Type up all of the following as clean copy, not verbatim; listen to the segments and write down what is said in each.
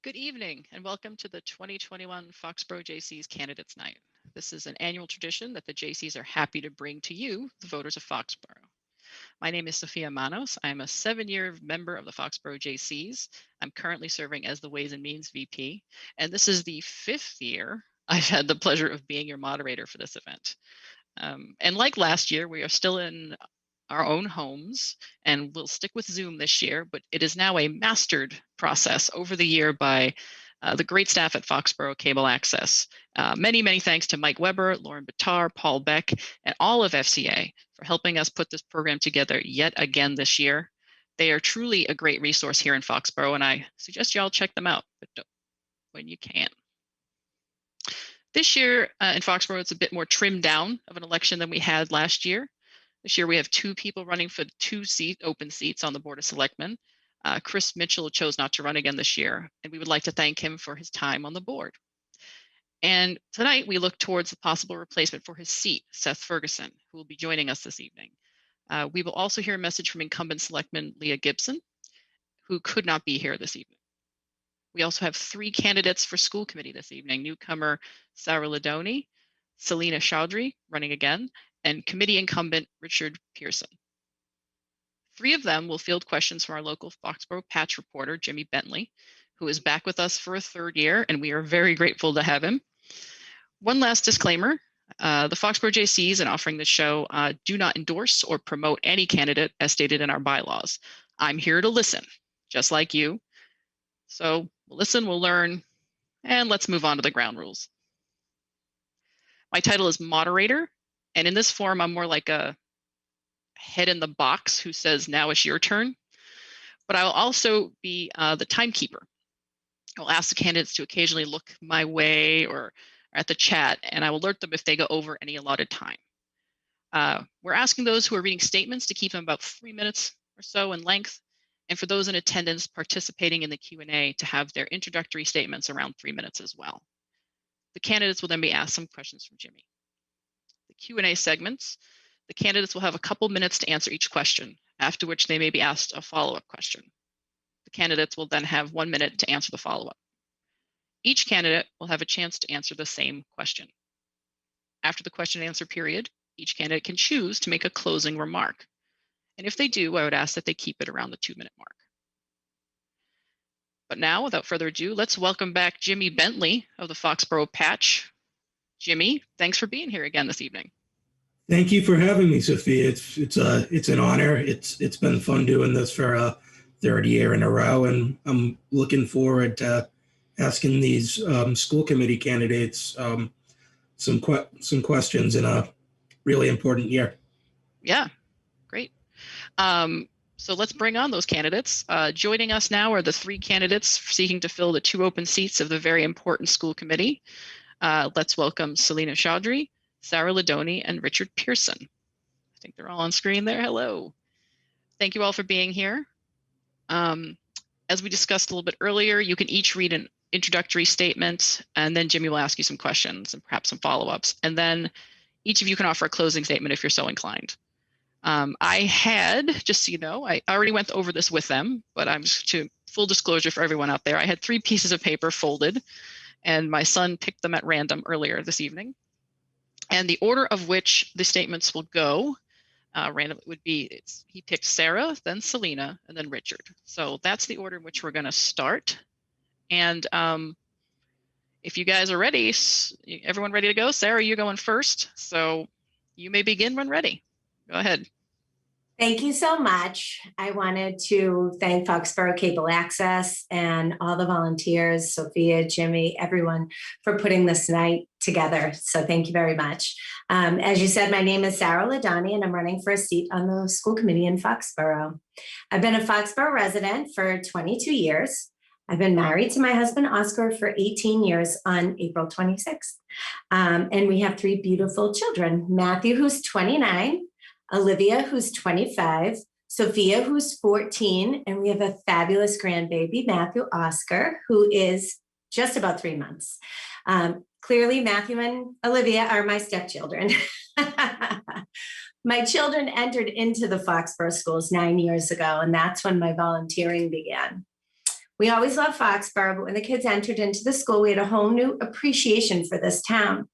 Good evening and welcome to the 2021 Foxboro Jaycees Candidates Night. This is an annual tradition that the Jaycees are happy to bring to you, the voters of Foxboro. My name is Sophia Manos. I'm a 7-year member of the Foxboro Jaycees. I'm currently serving as the Ways and Means VP, and this is the 5th year I've had the pleasure of being your moderator for this event. And like last year, we are still in our own homes, and we'll stick with Zoom this year, but it is now a mastered process over the year by the great staff at Foxboro Cable Access. Many thanks to Mike Weber, Lauren Bitar, Paul Beck, and all of FCA for helping us put this program together yet again this year. They are truly a great resource here in Foxboro, and I suggest you all check them out when you can. This year in Foxboro, it's a bit more trimmed down of an election than we had last year. This year, we have 2 people running for 2 open seats on the Board of Selectmen. Chris Mitchell chose not to run again this year, and we would like to thank him for his time on the board. And tonight, we look towards the possible replacement for his seat, Seth Ferguson, who will be joining us this evening. We will also hear a message from incumbent Selectman Leah Gibson, who could not be here this evening. We also have 3 candidates for school committee this evening: newcomer Sarah Ladani, Selena Chathari, running again, and committee incumbent Richard Pearson. 3 of them will field questions from our local Foxboro Patch reporter, Jimmy Bentley, who is back with us for a 3rd year, and we are very grateful to have him. One last disclaimer, the Foxboro Jaycees, in offering this show, do not endorse or promote any candidate as stated in our bylaws. I'm here to listen, just like you. So we'll listen, we'll learn, and let's move on to the ground rules. My title is moderator, and in this forum, I'm more like a head in the box who says, now it's your turn. But I'll also be the timekeeper. I'll ask the candidates to occasionally look my way or at the chat, and I will alert them if they go over any allotted time. We're asking those who are reading statements to keep them about 3 minutes or so in length, and for those in attendance participating in the Q&A to have their introductory statements around 3 minutes as well. The candidates will then be asked some questions from Jimmy. The Q&A segments, the candidates will have a couple minutes to answer each question, after which they may be asked a follow-up question. The candidates will then have 1 minute to answer the follow-up. Each candidate will have a chance to answer the same question. After the question and answer period, each candidate can choose to make a closing remark. And if they do, I would ask that they keep it around the 2-minute mark. But now, without further ado, let's welcome back Jimmy Bentley of the Foxboro Patch. Jimmy, thanks for being here again this evening. Thank you for having me, Sophia. It's an honor. It's been fun doing this for a 3rd year in a row, and I'm looking forward to asking these school committee candidates some questions in a really important year. Yeah, great. So let's bring on those candidates. Joining us now are the 3 candidates seeking to fill the 2 open seats of the very important school committee. Let's welcome Selena Chathari, Sarah Ladani, and Richard Pearson. I think they're all on screen there. Hello. Thank you all for being here. As we discussed a little bit earlier, you can each read an introductory statement, and then Jimmy will ask you some questions and perhaps some follow-ups. And then each of you can offer a closing statement if you're so inclined. I had, just so you know, I already went over this with them, but I'm just to full disclosure for everyone out there, I had 3 pieces of paper folded, and my son picked them at random earlier this evening. And the order of which the statements will go randomly would be, he picked Sarah, then Selena, and then Richard. So that's the order in which we're going to start. And if you guys are ready, everyone ready to go? Sarah, you're going first, so you may begin when ready. Go ahead. Thank you so much. I wanted to thank Foxboro Cable Access and all the volunteers, Sophia, Jimmy, everyone, for putting this night together. So thank you very much. As you said, my name is Sarah Ladani, and I'm running for a seat on the school committee in Foxboro. I've been a Foxboro resident for 22 years. I've been married to my husband, Oscar, for 18 years on April 26th. And we have 3 beautiful children, Matthew, who's 29, Olivia, who's 25, Sophia, who's 14, and we have a fabulous grandbaby, Matthew Oscar, who is just about 3 months. Clearly, Matthew and Olivia are my stepchildren. My children entered into the Foxboro schools 9 years ago, and that's when my volunteering began. We always loved Foxboro, but when the kids entered into the school, we had a whole new appreciation for this town.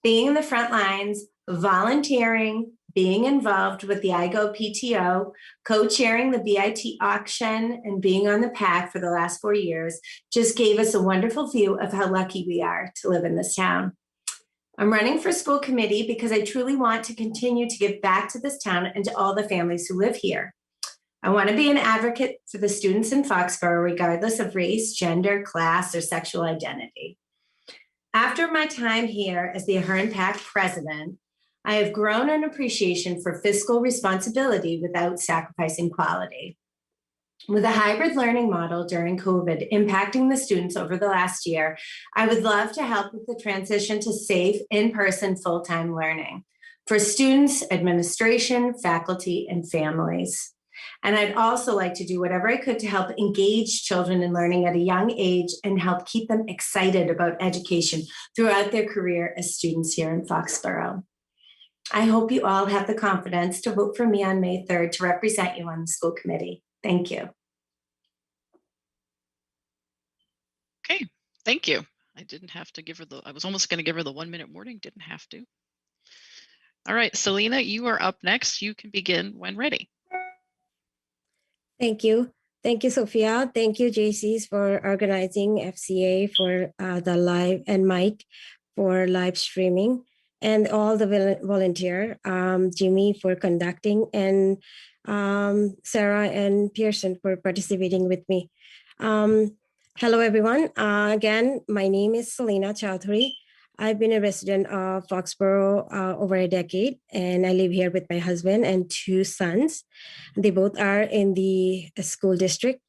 Being in the front lines, volunteering, being involved with the IGO PTO, co-chairing the BIT auction, and being on the PAC for the last 4 years just gave us a wonderful view of how lucky we are to live in this town. I'm running for school committee because I truly want to continue to give back to this town and to all the families who live here. I want to be an advocate for the students in Foxboro, regardless of race, gender, class, or sexual identity. After my time here as the Ahern PAC president, I have grown an appreciation for fiscal responsibility without sacrificing quality. With a hybrid learning model during COVID impacting the students over the last year, I would love to help with the transition to safe in-person full-time learning for students, administration, faculty, and families. And I'd also like to do whatever I could to help engage children in learning at a young age and help keep them excited about education throughout their career as students here in Foxboro. I hope you all have the confidence to vote for me on May 3rd to represent you on the school committee. Thank you. Okay, thank you. I didn't have to give her I was almost going to give her the 1-minute warning, didn't have to. All right, Selena, you are up next. You can begin when ready. Thank you. Thank you, Sophia. Thank you, Jaycees, for organizing FCA for the live and Mike for live streaming, and all the volunteer, Jimmy for conducting, and Sarah and Pearson for participating with me. Hello, everyone. Again, my name is Selena Chathari. I've been a resident of Foxboro over a decade, and I live here with my husband and 2 sons. They both are in the school district.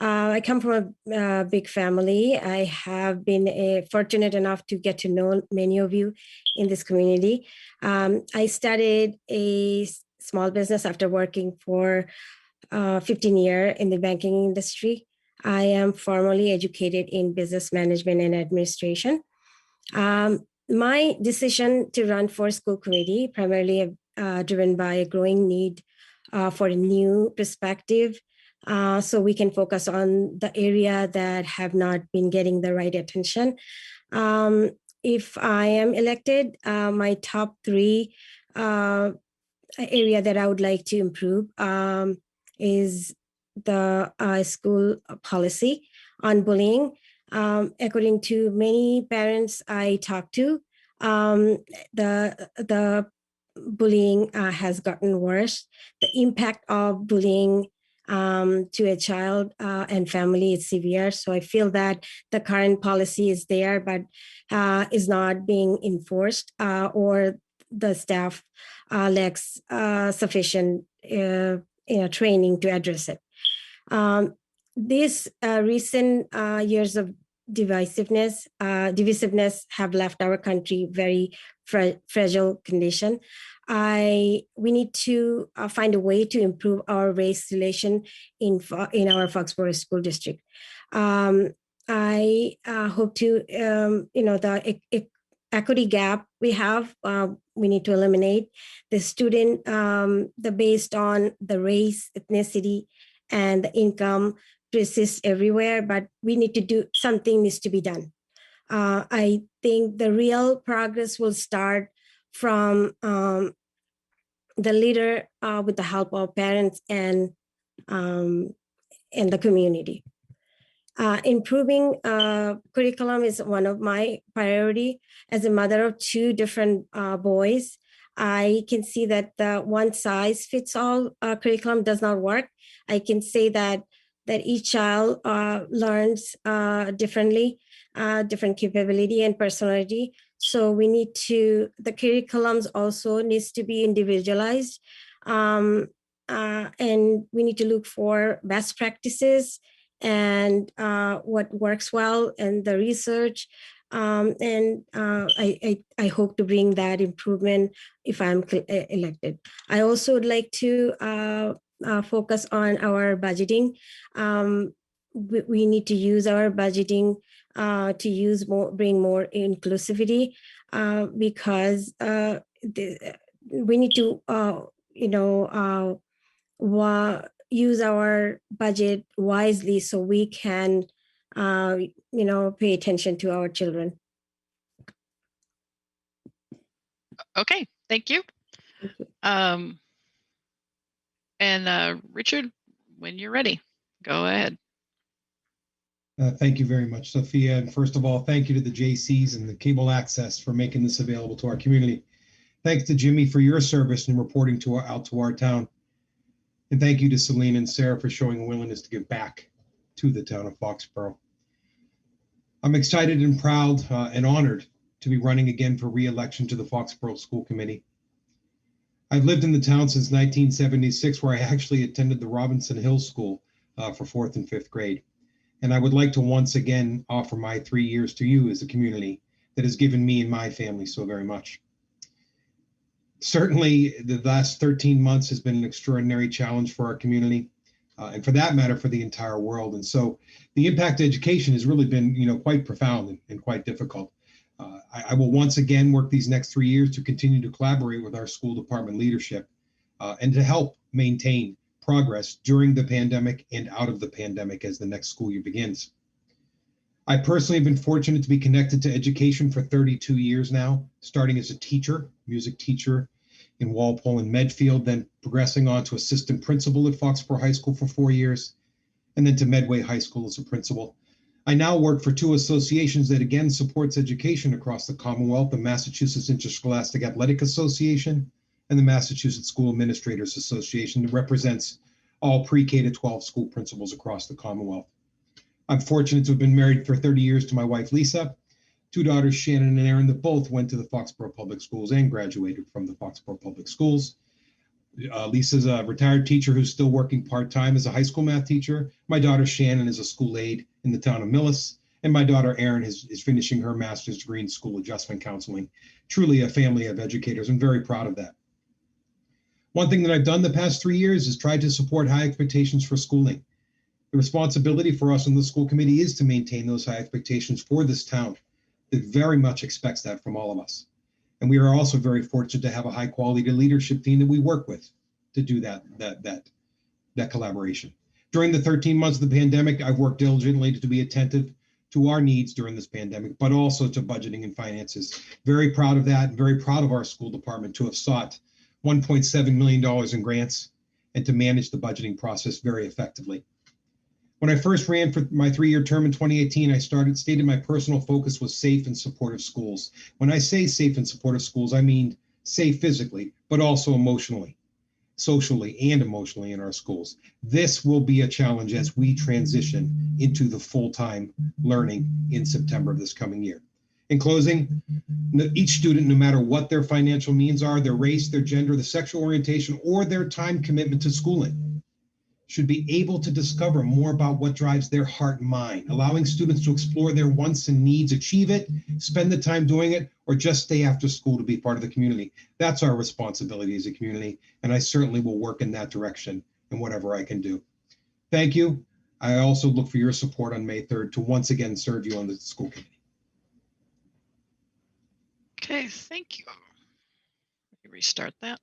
I come from a big family. I have been fortunate enough to get to know many of you in this community. I started a small business after working for 15 years in the banking industry. I am formally educated in business management and administration. My decision to run for school committee primarily driven by a growing need for a new perspective, so we can focus on the area that have not been getting the right attention. If I am elected, my top 3 area that I would like to improve is the school policy on bullying. According to many parents I talk to, the bullying has gotten worse. The impact of bullying to a child and family is severe. So I feel that the current policy is there, but is not being enforced, or the staff lacks sufficient training to address it. These recent years of divisiveness have left our country very fragile condition. We need to find a way to improve our race relation in our Foxboro School District. I hope to, the equity gap we have, we need to eliminate the student, based on the race, ethnicity, and the income persists everywhere, but we need to do something needs to be done. I think the real progress will start from the leader with the help of parents and the community. Improving curriculum is one of my priority. As a mother of 2 different boys, I can see that the one size fits all curriculum does not work. I can say that each child learns differently, different capability and personality. So we need to, the curriculums also needs to be individualized. And we need to look for best practices and what works well and the research. I hope to bring that improvement if I'm elected. I also would like to focus on our budgeting. We need to use our budgeting to bring more inclusivity, because we need to, use our budget wisely so we can, pay attention to our children. Okay, thank you. And Richard, when you're ready, go ahead. Thank you very much, Sophia. And first of all, thank you to the Jaycees and the Cable Access for making this available to our community. Thanks to Jimmy for your service in reporting out to our town. And thank you to Selena and Sarah for showing a willingness to give back to the town of Foxboro. I'm excited and proud and honored to be running again for re-election to the Foxboro School Committee. I've lived in the town since 1976, where I actually attended the Robinson Hill School for 4th and 5th grade. And I would like to once again offer my 3 years to you as a community that has given me and my family so very much. Certainly, the last 13 months has been an extraordinary challenge for our community, and for that matter, for the entire world. And so the impact of education has really been, quite profound and quite difficult. I will once again work these next 3 years to continue to collaborate with our school department leadership and to help maintain progress during the pandemic and out of the pandemic as the next school year begins. I personally have been fortunate to be connected to education for 32 years now, starting as a teacher, music teacher in Walpole and Medfield, then progressing on to assistant principal at Foxboro High School for 4 years, and then to Medway High School as a principal. I now work for 2 associations that again supports education across the Commonwealth, the Massachusetts Interscholastic Athletic Association and the Massachusetts School Administrators Association, that represents all pre-K to 12 school principals across the Commonwealth. I'm fortunate to have been married for 30 years to my wife, Lisa, 2 daughters, Shannon and Erin, that both went to the Foxboro Public Schools and graduated from the Foxboro Public Schools. Lisa's a retired teacher who's still working part-time as a high school math teacher. My daughter, Shannon, is a school aide in the town of Millis. And my daughter, Erin, is finishing her master's degree in school adjustment counseling. Truly a family of educators. I'm very proud of that. One thing that I've done the past 3 years is try to support high expectations for schooling. The responsibility for us on the school committee is to maintain those high expectations for this town that very much expects that from all of us. And we are also very fortunate to have a high quality leadership team that we work with to do that collaboration. During the 13 months of the pandemic, I've worked diligently to be attentive to our needs during this pandemic, but also to budgeting and finances. Very proud of that, very proud of our school department to have sought $1.7 million in grants and to manage the budgeting process very effectively. When I first ran for my 3-year term in 2018, I stated my personal focus was safe and supportive schools. When I say safe and supportive schools, I mean safe physically, but also emotionally, socially, and emotionally in our schools. This will be a challenge as we transition into the full-time learning in September of this coming year. In closing, each student, no matter what their financial means are, their race, their gender, the sexual orientation, or their time commitment to schooling, should be able to discover more about what drives their heart and mind, allowing students to explore their wants and needs, achieve it, spend the time doing it, or just stay after school to be part of the community. That's our responsibility as a community, and I certainly will work in that direction in whatever I can do. Thank you. I also look for your support on May 3rd to once again serve you on the school committee. Okay, thank you. Let me restart that.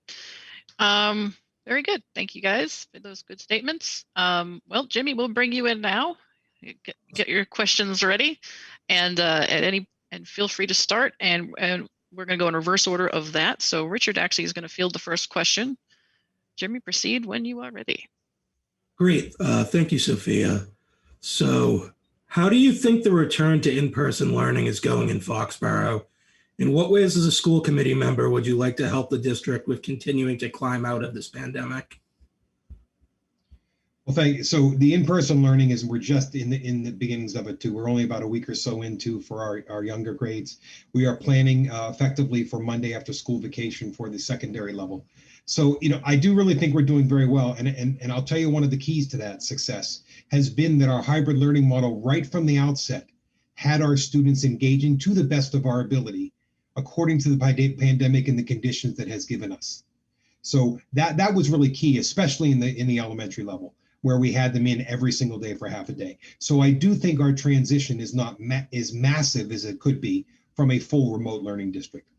Very good. Thank you guys for those good statements. Well, Jimmy, we'll bring you in now. Get your questions ready, and feel free to start. And we're going to go in reverse order of that. So Richard actually is going to field the first question. Jimmy, proceed when you are ready. Great. Thank you, Sophia. So how do you think the return to in-person learning is going in Foxboro? In what ways as a school committee member would you like to help the district with continuing to climb out of this pandemic? Well, thank you. So the in-person learning is, we're just in the beginnings of it too. We're only about a week or so into for our younger grades. We are planning effectively for Monday after school vacation for the secondary level. So, I do really think we're doing very well. And I'll tell you, one of the keys to that success has been that our hybrid learning model right from the outset had our students engaging to the best of our ability according to the pandemic and the conditions that has given us. So that was really key, especially in the elementary level, where we had them in every single day for half a day. So I do think our transition is not as massive as it could be from a full remote learning district.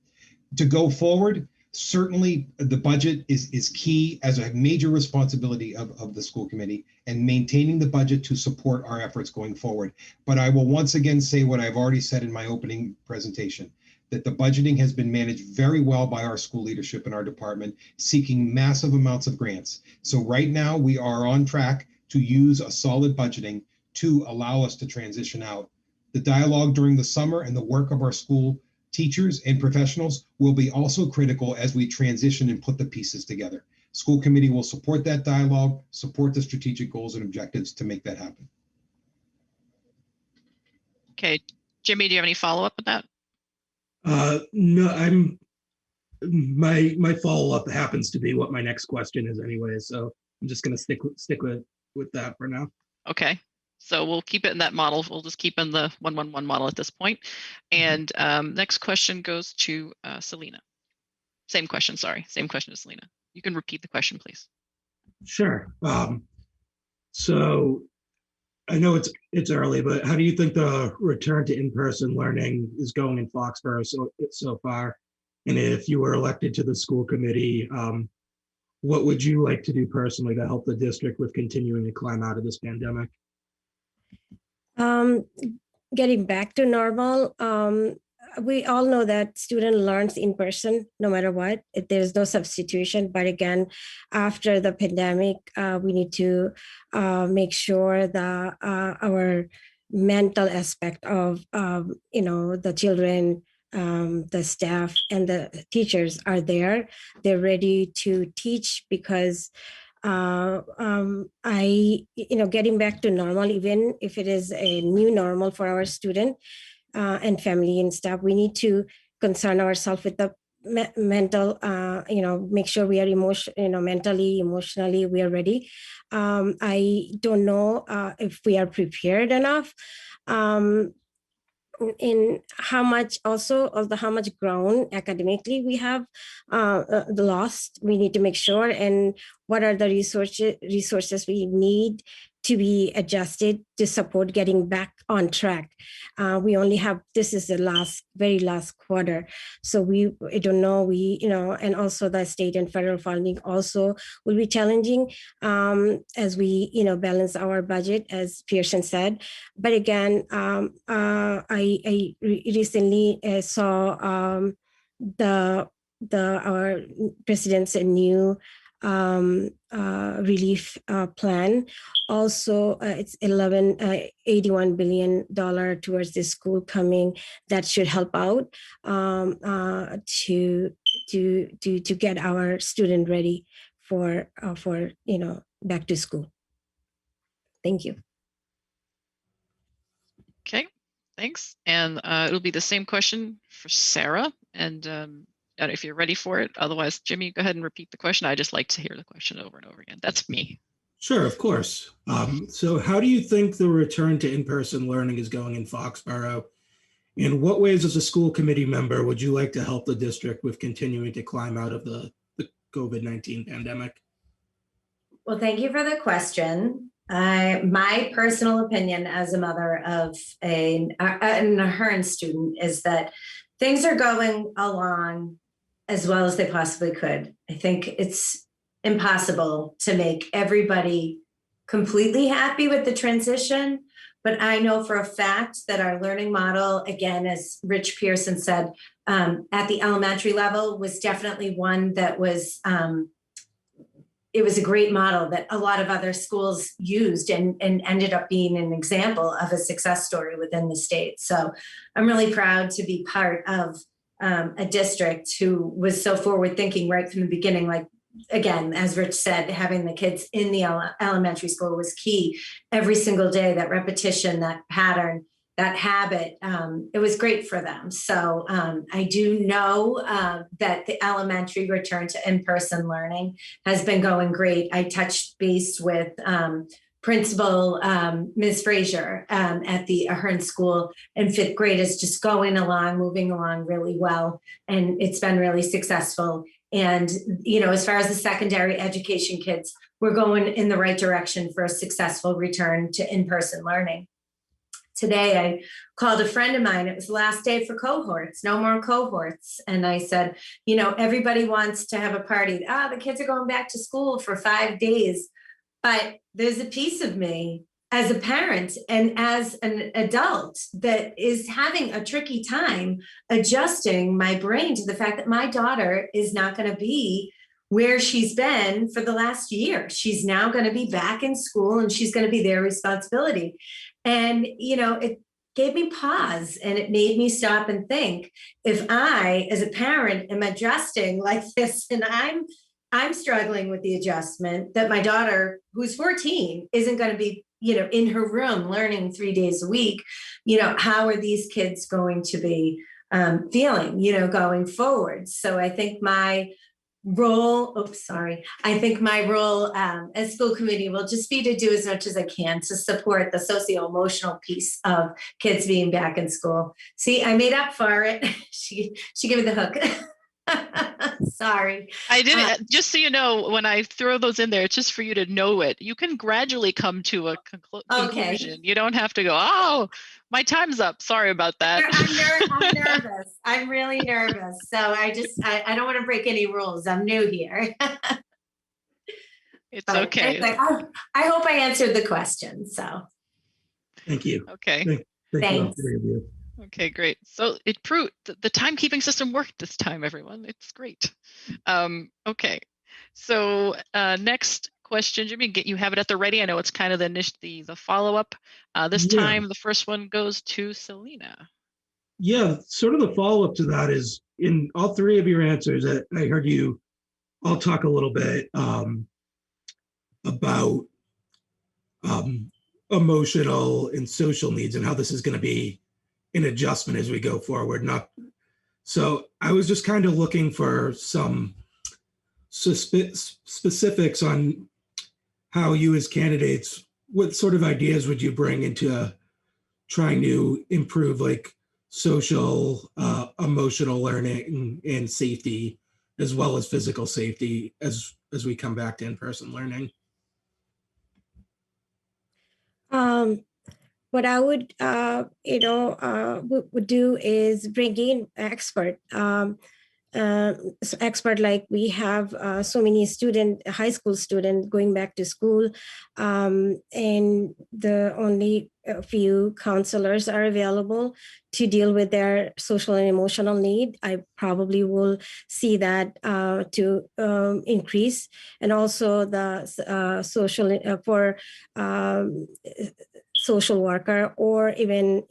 To go forward, Certainly, the budget is key as a major responsibility of the school committee, and maintaining the budget to support our efforts going forward. But I will once again say what I've already said in my opening presentation, that the budgeting has been managed very well by our school leadership in our department, seeking massive amounts of grants. So right now we are on track to use a solid budgeting to allow us to transition out. The dialogue during the summer and the work of our school teachers and professionals will be also critical as we transition and put the pieces together. School committee will support that dialogue, support the strategic goals and objectives to make that happen. Okay, Jimmy, do you have any follow-up with that? No, my follow-up happens to be what my next question is anyway, so I'm just gonna stick with that for now. Okay, so we'll keep it in that model. We'll just keep in the 1-1-1 model at this point. And next question goes to Selena. Same question, sorry. Same question to Selena. You can repeat the question, please. Sure. So I know it's early, but how do you think the return to in-person learning is going in Foxboro so far? And if you were elected to the school committee, what would you like to do personally to help the district with continuing to climb out of this pandemic? Getting back to normal. We all know that student learns in person no matter what. There's no substitution. But again, after the pandemic, we need to make sure that our mental aspect of the children, the staff, and the teachers are there. They're ready to teach because getting back to normal, even if it is a new normal for our student and family and staff, we need to concern ourselves with the mental, make sure we are mentally, emotionally, we are ready. I don't know if we are prepared enough. In how much ground academically we have lost, we need to make sure, and what are the resources we need to be adjusted to support getting back on track. We only have, this is the very last quarter. So I don't know, and also the state and federal funding also will be challenging as we, balance our budget, as Pearson said. But again, I recently saw our president's new relief plan. Also, it's $81 billion towards this school coming that should help out to get our student ready for back to school. Thank you. Okay, thanks. And it'll be the same question for Sarah. And if you're ready for it, otherwise, Jimmy, go ahead and repeat the question. I just like to hear the question over and over again. That's me. Sure, of course. So how do you think the return to in-person learning is going in Foxboro? In what ways, as a school committee member, would you like to help the district with continuing to climb out of the COVID-19 pandemic? Well, thank you for the question. My personal opinion as a mother of an Ahern student is that things are going along as well as they possibly could. I think it's impossible to make everybody completely happy with the transition, but I know for a fact that our learning model, again, as Rich Pearson said, at the elementary level was definitely one that was, it was a great model that a lot of other schools used and ended up being an example of a success story within the state. So I'm really proud to be part of a district who was so forward thinking right from the beginning. Like, again, as Rich said, having the kids in the elementary school was key. Every single day, that repetition, that pattern, that habit, it was great for them. So I do know that the elementary return to in-person learning has been going great. I touched base with Principal Ms. Frazier at the Ahern School in 5th grade is just moving along really well. And it's been really successful. And, as far as the secondary education kids, we're going in the right direction for a successful return to in-person learning. today I called a friend of mine. It was the last day for cohorts, no more cohorts. And I said, everybody wants to have a party. The kids are going back to school for 5 days. But there's a piece of me as a parent and as an adult that is having a tricky time adjusting my brain to the fact that my daughter is not going to be where she's been for the last year. She's now going to be back in school and she's going to be their responsibility. And, it gave me pause and it made me stop and think, if I, as a parent, am adjusting like this and I'm struggling with the adjustment that my daughter, who's 14, isn't going to be, in her room learning 3 days a week, how are these kids going to be feeling, going forward? So I think my role, as school committee will just be to do as much as I can to support the socio-emotional piece of kids being back in school. See, I made up for it. She gave me the hook. Sorry. I didn't, just so you know, when I throw those in there, it's just for you to know it. You can gradually come to a conclusion. You don't have to go, oh, my time's up. Sorry about that. I'm nervous. I'm really nervous. So I don't want to break any rules. I'm new here. It's okay. Anyway, I hope I answered the question. So. Thank you. Okay. Thanks. Okay, great. So it proved the timekeeping system worked this time, everyone. It's great. Okay. So next question, Jimmy, you have it at the ready. I know it's kind of the follow-up. This time, the first one goes to Selena. Yeah, sort of the follow-up to that is in all three of your answers, I heard you all talk a little bit about emotional and social needs and how this is going to be an adjustment as we go forward. So I was just kind of looking for some specifics on how you as candidates, what sort of ideas would you bring into trying to improve like social, emotional learning and safety, as well as physical safety as we come back to in-person learning? What I would, would do is bring in expert like we have so many high school students going back to school, and the only a few counselors are available to deal with their social and emotional need. I probably will see that to increase, and also the social for social worker or even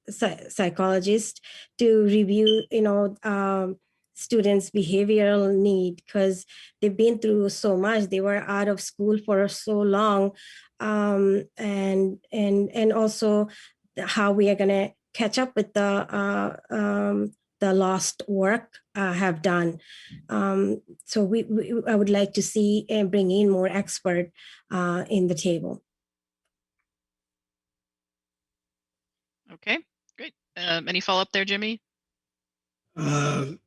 psychologist to review, students' behavioral need, because they've been through so much. They were out of school for so long, and also how we are going to catch up with the lost work have done. So I would like to see and bring in more expert in the table. Okay, great. Any follow-up there, Jimmy? No,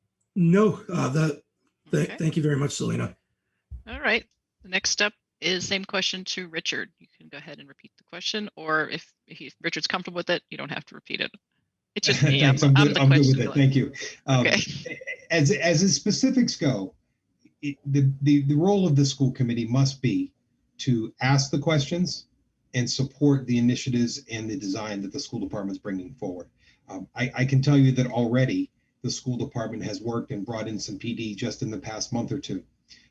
Okay. Thank you very much, Selena. All right. The next up is same question to Richard. You can go ahead and repeat the question, or if Richard's comfortable with it, you don't have to repeat it. It's just me. Thanks, I'm good with it. Thank you. Okay. As the specifics go, the role of the school committee must be to ask the questions and support the initiatives and the design that the school department is bringing forward. I can tell you that already the school department has worked and brought in some PD just in the past month or two,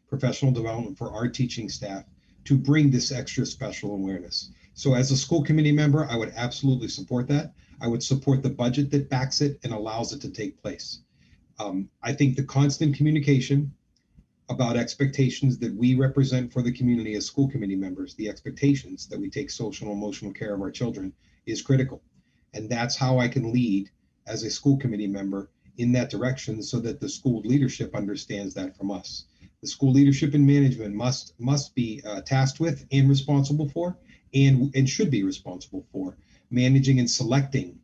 professional development for our teaching staff to bring this extra special awareness. So as a school committee member, I would absolutely support that. I would support the budget that backs it and allows it to take place. I think the constant communication about expectations that we represent for the community as school committee members, the expectations that we take social and emotional care of our children is critical. And that's how I can lead as a school committee member in that direction, so that the school leadership understands that from us. The school leadership and management must be tasked with and responsible for, and should be responsible for managing and selecting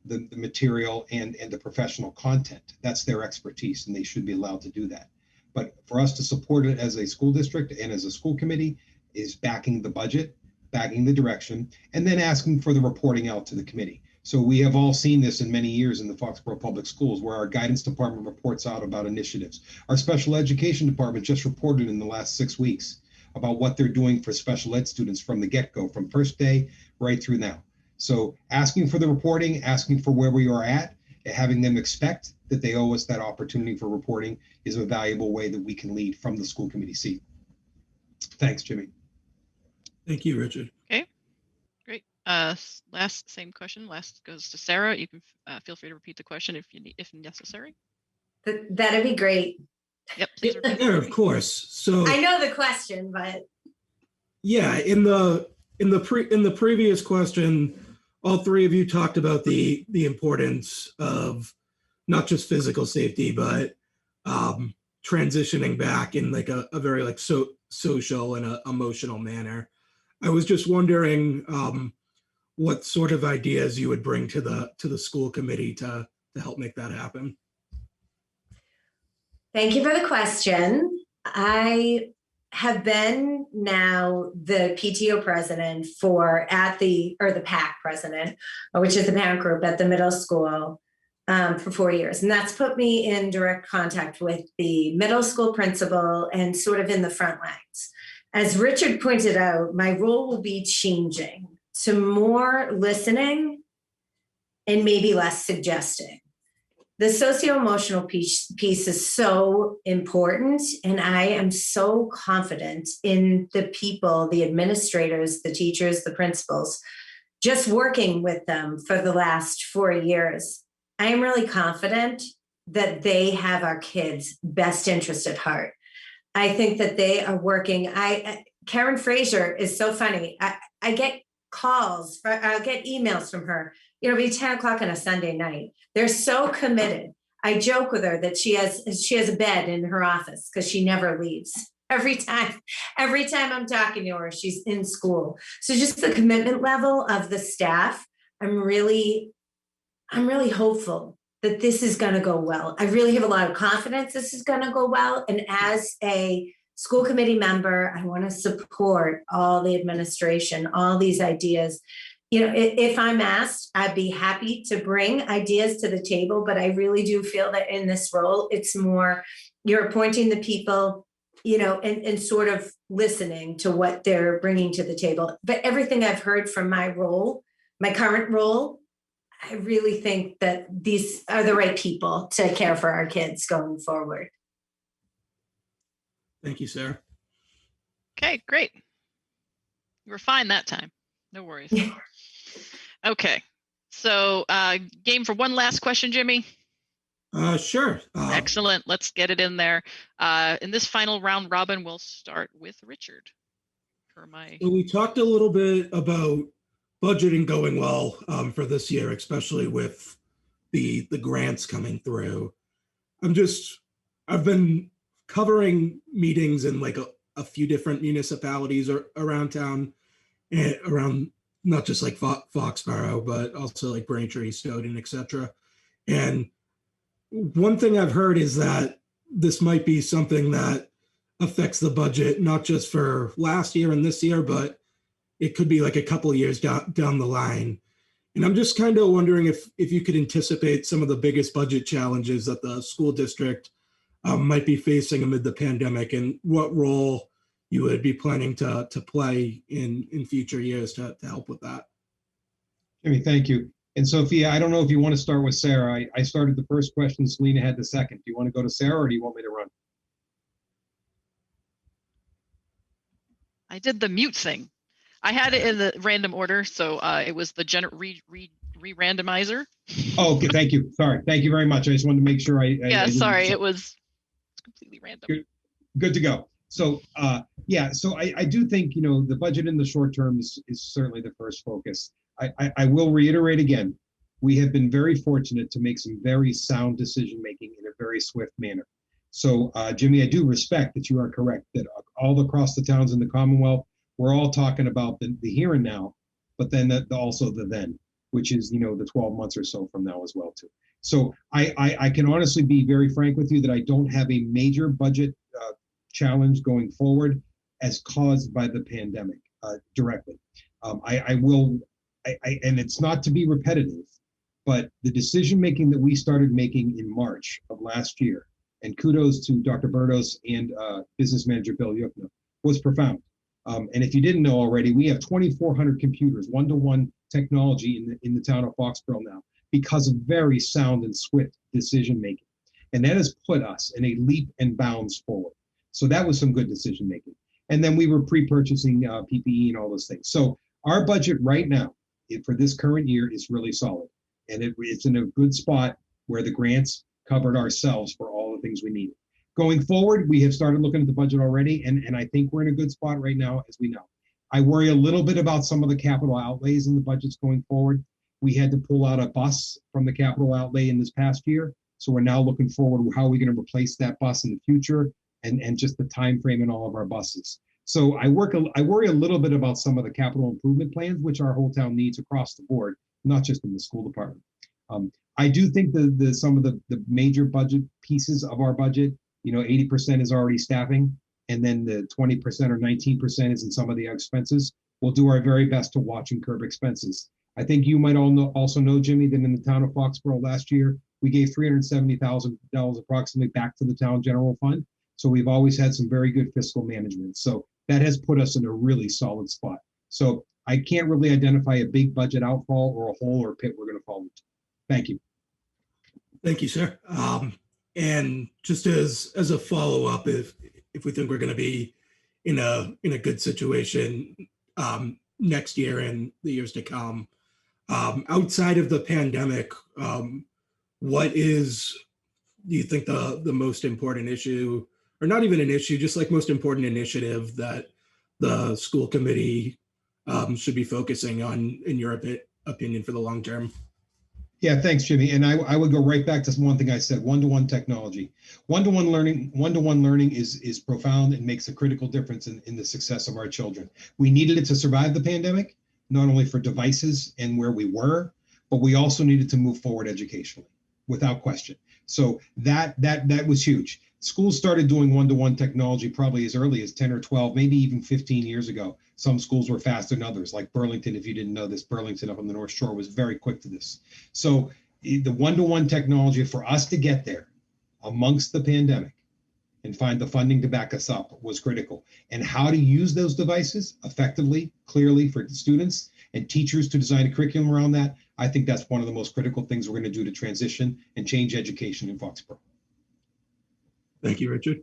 the material and the professional content. That's their expertise, and they should be allowed to do that. But for us to support it as a school district and as a school committee is backing the budget backing the direction, and then asking for the reporting out to the committee. So we have all seen this in many years in the Foxboro Public Schools, where our guidance department reports out about initiatives. Our special education department just reported in the last 6 weeks about what they're doing for special ed students from the get-go, from first day right through now. So asking for the reporting, asking for where we are at, having them expect that they owe us that opportunity for reporting is a valuable way that we can lead from the school committee seat. Thanks, Jimmy. Thank you, Richard. Okay, great. Same question. Last goes to Sarah. You can feel free to repeat the question if necessary. That'd be great. Yep. Please repeat. Yeah, of course. So I know the question, but yeah, in the previous question, all three of you talked about the importance of not just physical safety, but transitioning back in like a very like social and emotional manner. I was just wondering what sort of ideas you would bring to the school committee to help make that happen. thank you for the question. I have been now the PTO president the PAC president, which is the parent group at the middle school, for 4 years. And that's put me in direct contact with the middle school principal and sort of in the front lines. As Richard pointed out, my role will be changing to more listening and maybe less suggesting. The socio-emotional piece is so important, and I am so confident in the people, the administrators, the teachers, the principals, just working with them for the last 4 years. I am really confident that they have our kids' best interest at heart. I think that they are working. Karen Fraser is so funny. I get calls, I'll get emails from her. It'll be 10 o'clock on a Sunday night. They're so committed. I joke with her that she has a bed in her office because she never leaves. Every time I'm talking to her, she's in school. So just the commitment level of the staff, I'm really hopeful that this is going to go well. I really have a lot of confidence this is going to go well. And as a school committee member, I want to support all the administration, all these ideas. If I'm asked, I'd be happy to bring ideas to the table, but I really do feel that in this role, it's more you're appointing the people, and sort of listening to what they're bringing to the table. But everything I've heard from my current role, I really think that these are the right people to care for our kids going forward. Thank you, Sarah. Okay, great. You were fine that time. No worries. Okay, so game for one last question, Jimmy? Sure. Excellent. Let's get it in there. In this final round robin, we'll start with Richard. So we talked a little bit about budgeting going well for this year, especially with the grants coming through. I've been covering meetings in like a few different municipalities around town, and around not just like Foxboro, but also like Braintree, Stoughton, etc. And one thing I've heard is that this might be something that affects the budget, not just for last year and this year, but it could be like a couple of years down the line. And I'm just kind of wondering if you could anticipate some of the biggest budget challenges that the school district might be facing amid the pandemic, and what role you would be planning to play in future years to help with that. Jimmy, thank you. And Sophia, I don't know if you want to start with Sarah. I started the first question, Selena had the second. Do you want to go to Sarah, or do you want me to run? I did the mute thing. I had it in the random order, so it was the re-randomizer. Oh, okay, thank you. Sorry, thank you very much. I just wanted to make sure it was completely random. Good to go. So so I do think the budget in the short term is certainly the first focus. I will reiterate again, we have been very fortunate to make some very sound decision making in a very swift manner. So Jimmy, I do respect that you are correct that all across the towns in the Commonwealth, we're all talking about the here and now, but then also the then, which is the 12 months or so from now as well too. So I can honestly be very frank with you that I don't have a major budget challenge going forward as caused by the pandemic. directly. And it's not to be repetitive, but the decision making that we started making in March of last year, and kudos to Dr. Bertos and business manager Bill Yukna, was profound. And if you didn't know already, we have 2,400 computers, one-to-one technology in the town of Foxboro now, because of very sound and swift decision making. And that has put us in a leap and bounds forward. So that was some good decision making. And then we were pre-purchasing PPE and all those things. So our budget right now for this current year is really solid. And it's in a good spot where the grants covered ourselves for all the things we needed. Going forward, we have started looking at the budget already, and I think we're in a good spot right now, as we know. I worry a little bit about some of the capital outlays in the budgets going forward. We had to pull out a bus from the capital outlay in this past year. So we're now looking forward, how are we going to replace that bus in the future, and just the time frame in all of our buses. So I worry a little bit about some of the capital improvement plans, which our whole town needs across the board, not just in the school department. I do think some of the major budget pieces of our budget, 80% is already staffing, and then the 20% or 19% is in some of the expenses. We'll do our very best to watch and curb expenses. I think you might also know, Jimmy, that in the town of Foxboro last year, we gave $370,000 approximately back to the town general fund. So we've always had some very good fiscal management. So that has put us in a really solid spot. So I can't really identify a big budget outfall or a hole or pit we're going to fall into. Thank you. Thank you, sir. And just as a follow-up, if we think we're going to be in a good situation next year and the years to come, outside of the pandemic, what do you think the most important issue, or not even an issue, just like most important initiative that the school committee should be focusing on, in your opinion, for the long term? Yeah, thanks, Jimmy. And I would go right back to one thing I said: one-to-one technology. One-to-one learning is profound and makes a critical difference in the success of our children. We needed it to survive the pandemic, not only for devices and where we were, but we also needed to move forward educationally, without question. So that was huge. Schools started doing one-to-one technology probably as early as 10 or 12, maybe even 15 years ago. Some schools were faster than others, like Burlington. If you didn't know this, Burlington up on the North Shore was very quick to this. So the one-to-one technology, for us to get there amongst the pandemic and find the funding to back us up, was critical. And how to use those devices effectively, clearly, for students and teachers to design a curriculum around that, I think that's one of the most critical things we're going to do to transition and change education in Foxborough. Thank you, Richard.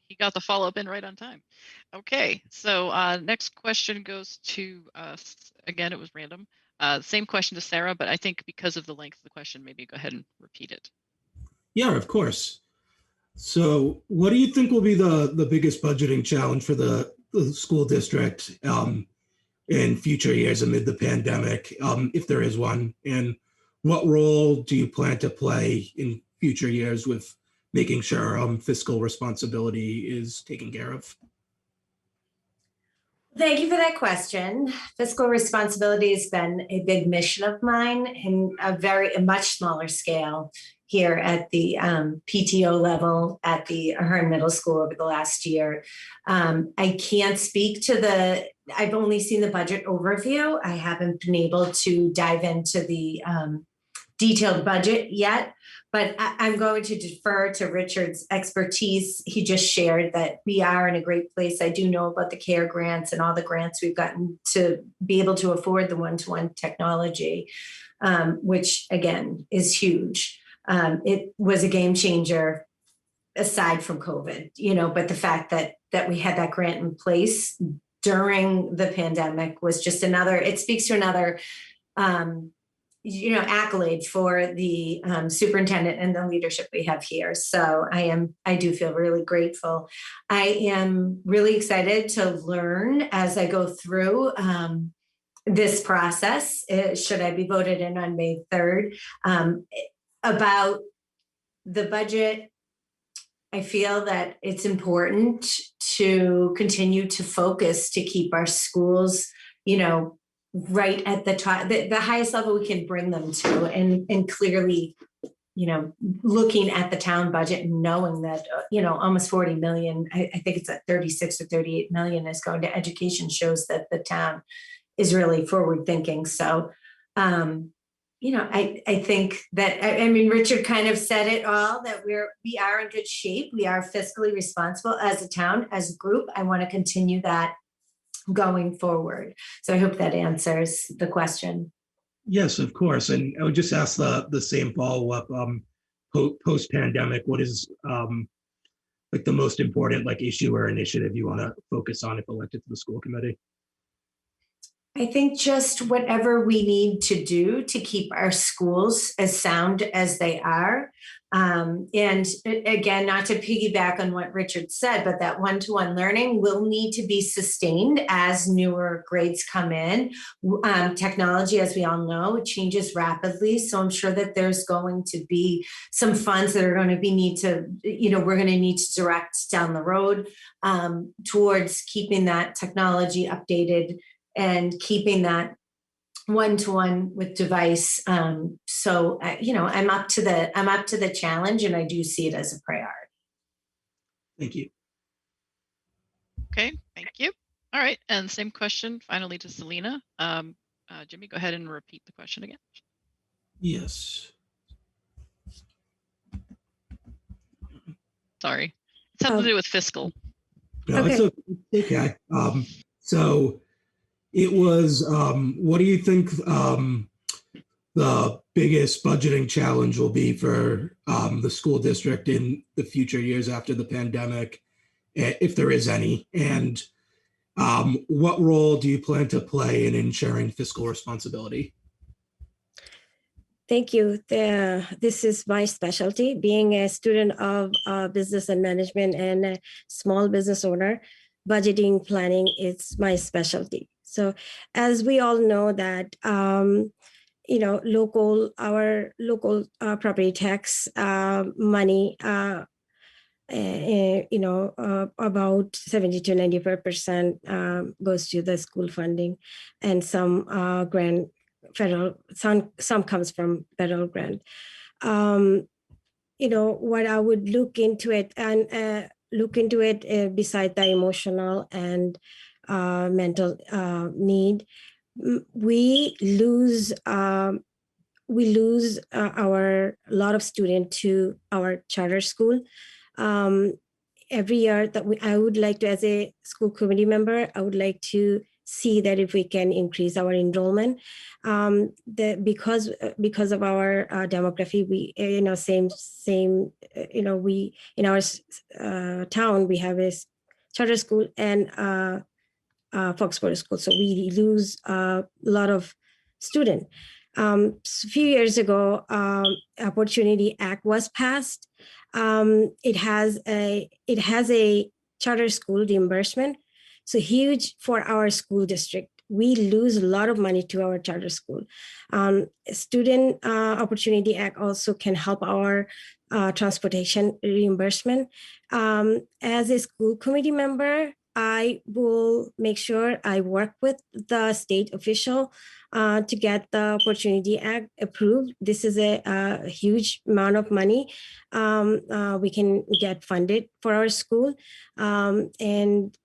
He got the follow-up in right on time. Okay, so next question goes to, again, it was random. Same question to Sarah, but I think because of the length of the question, maybe go ahead and repeat it. Yeah, of course. So what do you think will be the biggest budgeting challenge for the school district in future years amid the pandemic, if there is one? And what role do you plan to play in future years with making sure fiscal responsibility is taken care of? Thank you for that question. Fiscal responsibility has been a big mission of mine in a much smaller scale here at the PTO level at the Ahern Middle School over the last year. I can't speak to I've only seen the budget overview. I haven't been able to dive into the detailed budget yet, but I'm going to defer to Richard's expertise. He just shared that we are in a great place. I do know about the CARE grants and all the grants we've gotten to be able to afford the one-to-one technology, which again is huge. It was a game changer aside from COVID, but the fact that we had that grant in place during the pandemic was just it speaks to another accolade for the superintendent and the leadership we have here. So I do feel really grateful. I am really excited to learn as I go through this process, should I be voted in on May 3rd, about the budget. I feel that it's important to continue to focus to keep our schools, right at the top, the highest level we can bring them to, and clearly looking at the town budget and knowing that, almost 40 million, I think it's at 36 or 38 million is going to education, shows that the town is really forward thinking. So, I think that, I mean, Richard kind of said it all, that we are in good shape. We are fiscally responsible as a town, as a group. I want to continue that going forward. So I hope that answers the question. Yes, of course. And I would just ask the same follow-up, post-pandemic, what is like the most important issue or initiative you want to focus on if elected to the school committee? I think just whatever we need to do to keep our schools as sound as they are. And again, not to piggyback on what Richard said, but that one-to-one learning will need to be sustained as newer grades come in. Technology, as we all know, changes rapidly. So I'm sure that there's going to be some funds that are going to we're going to need to direct down the road towards keeping that technology updated and keeping that one-to-one with device. So I'm up to the challenge, and I do see it as a priority. Thank you. Okay, thank you. All right, and same question finally to Selena. Jimmy, go ahead and repeat the question again. Yes. Sorry, it's something to do with fiscal. No, okay. It's okay. So it was, what do you think the biggest budgeting challenge will be for the school district in the future years after the pandemic, if there is any? And what role do you plan to play in ensuring fiscal responsibility? Thank you. This is my specialty, being a student of business and management and a small business owner. Budgeting planning is my specialty. So as we all know that, our local property tax money, about 70 to 95% goes to the school funding, and some grant federal, some comes from federal grant. What I would look into it beside the emotional and mental need, we lose a lot of students to our charter school. Every year that I would like to, as a school committee member, I would like to see that if we can increase our enrollment, because of our demography, we we in our town we have a charter school and Foxboro school, so we lose a lot of students. A few years ago, Opportunity Act was passed. It has a charter school reimbursement, so huge for our school district. We lose a lot of money to our charter school. Student Opportunity Act also can help our transportation reimbursement. As a school committee member, I will make sure I work with the state official to get the Opportunity Act approved. This is a huge amount of money we can get funded for our school, and it's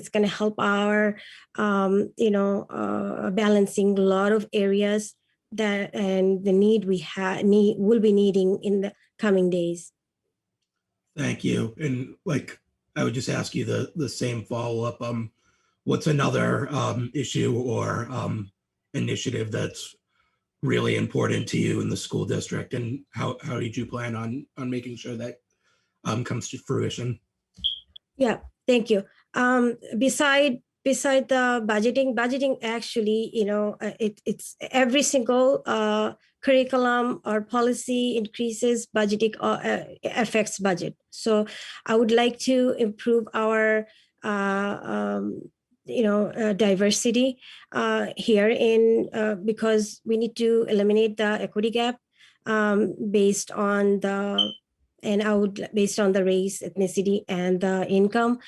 going to help our balancing a lot of areas that and the need will be needing in the coming days. Thank you. And I would just ask you the same follow-up. What's another issue or initiative that's really important to you in the school district, and how did you plan on making sure that comes to fruition? Yeah, thank you. Beside the budgeting actually, it's every single curriculum or policy increases budgeting affects budget. So I would like to improve our diversity here in because we need to eliminate the equity gap based on the race, ethnicity, and the income.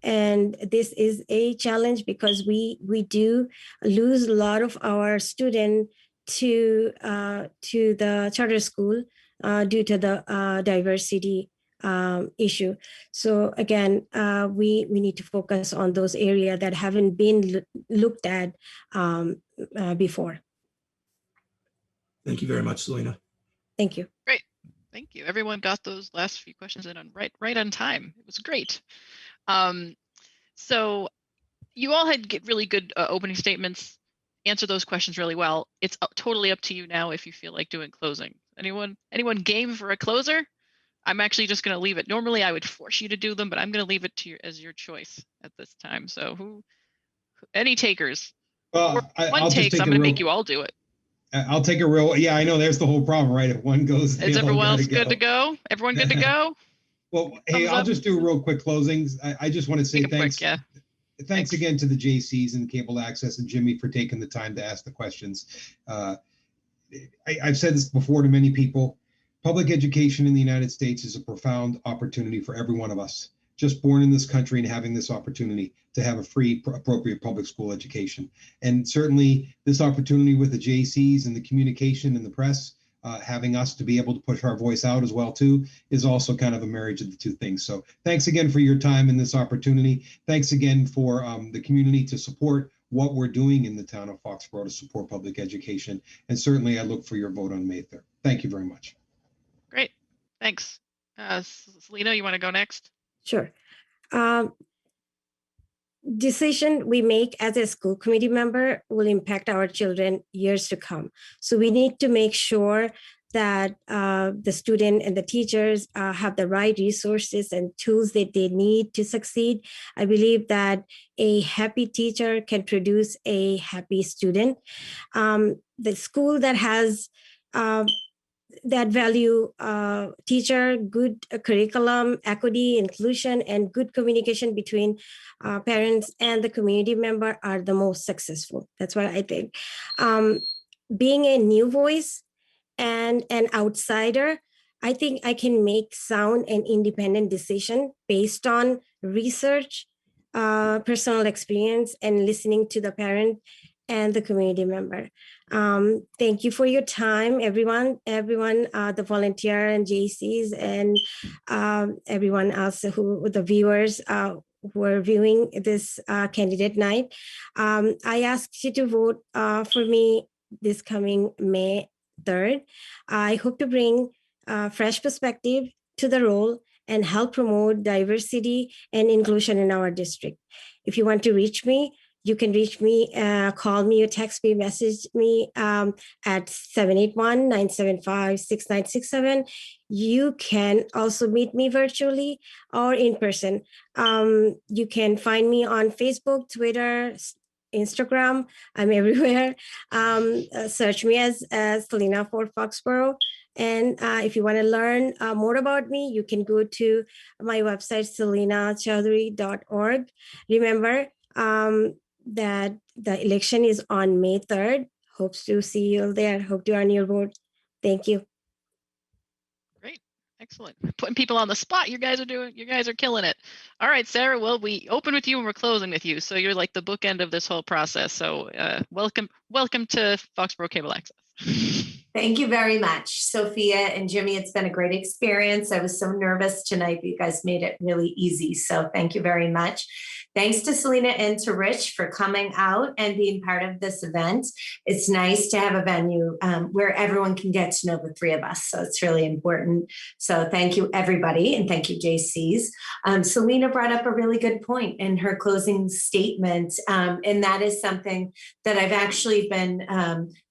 And this is a challenge because we do lose a lot of our students to the charter school due to the diversity issue. So again, we need to focus on those areas that haven't been looked at before. Thank you very much, Selena. Thank you. Great. Thank you. Everyone got those last few questions in on right on time. It was great. So you all had really good opening statements, answer those questions really well. It's totally up to you now if you feel like doing closing. Anyone game for a closer? I'm actually just going to leave it. Normally I would force you to do them, but I'm going to leave it to you as your choice at this time. So any takers? Well, I'll just take I'm going to make you all do it. I'll take a real, yeah, I know there's the whole problem, right? If one goes, is everyone else good to go? Everyone good to go? Well, hey, I'll just do real quick closings. I just want to say thanks. Quick, yeah. Thanks again to the Jaycees and Cable Access and Jimmy for taking the time to ask the questions. I've said this before to many people. Public education in the United States is a profound opportunity for every one of us, just born in this country and having this opportunity to have a free, appropriate public school education. And certainly this opportunity with the Jaycees and the communication and the press, having us to be able to push our voice out as well too, is also kind of a marriage of the two things. So thanks again for your time and this opportunity. Thanks again for the community to support what we're doing in the town of Foxboro to support public education. And certainly I look for your vote on May 3rd. Thank you very much. Great, thanks. Selena, you want to go next? Sure. Decision we make as a school committee member will impact our children years to come. So we need to make sure that the student and the teachers have the right resources and tools that they need to succeed. I believe that a happy teacher can produce a happy student. The school that has that value teacher, good curriculum, equity, inclusion, and good communication between parents and the community member are the most successful. That's what I think. Being a new voice and an outsider, I think I can make sound and independent decision based on research, personal experience, and listening to the parent and the community member. Thank you for your time, everyone, the volunteer and Jaycees and everyone else the viewers who are viewing this candidate night. I ask you to vote for me this coming May 3rd. I hope to bring fresh perspective to the role and help promote diversity and inclusion in our district. If you want to reach me, you can reach me, call me or text me, message me at 781-975-6967. You can also meet me virtually or in person. You can find me on Facebook, Twitter, Instagram. I'm everywhere. Search me as Selena for Foxboro. And if you want to learn more about me, you can go to my website, selenachathari.org. Remember, that the election is on May 3rd. Hope to see you there. Hope to earn your vote. Thank you. Great, excellent. Putting people on the spot. You guys are killing it. All right, Sarah, well, we open with you and we're closing with you. So you're like the bookend of this whole process. So welcome to Foxboro Cable Access. Thank you very much, Sophia and Jimmy. It's been a great experience. I was so nervous tonight, but you guys made it really easy. So thank you very much. Thanks to Selena and to Rich for coming out and being part of this event. It's nice to have a venue where everyone can get to know the three of us. So it's really important. So thank you, everybody. And thank you, Jaycees. Selena brought up a really good point in her closing statement. And that is something that I've actually been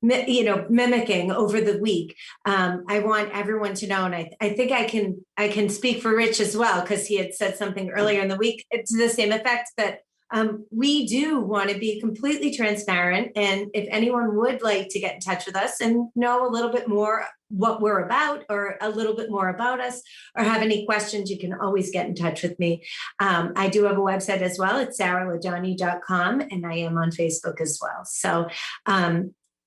mimicking over the week. I want everyone to know, and I think I can speak for Rich as well, because he had said something earlier in the week to the same effect, that we do want to be completely transparent. And if anyone would like to get in touch with us and know a little bit more what we're about, or a little bit more about us, or have any questions, you can always get in touch with me. I do have a website as well. It's sarahladani.com, and I am on Facebook as well. So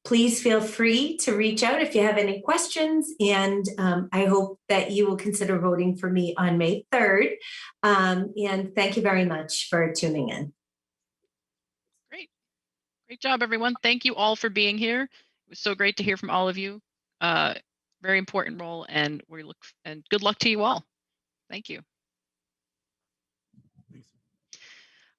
please feel free to reach out if you have any questions. And I hope that you will consider voting for me on May 3rd. And thank you very much for tuning in. Great job, everyone. Thank you all for being here. It was so great to hear from all of you. Very important role, and good luck to you all. Thank you.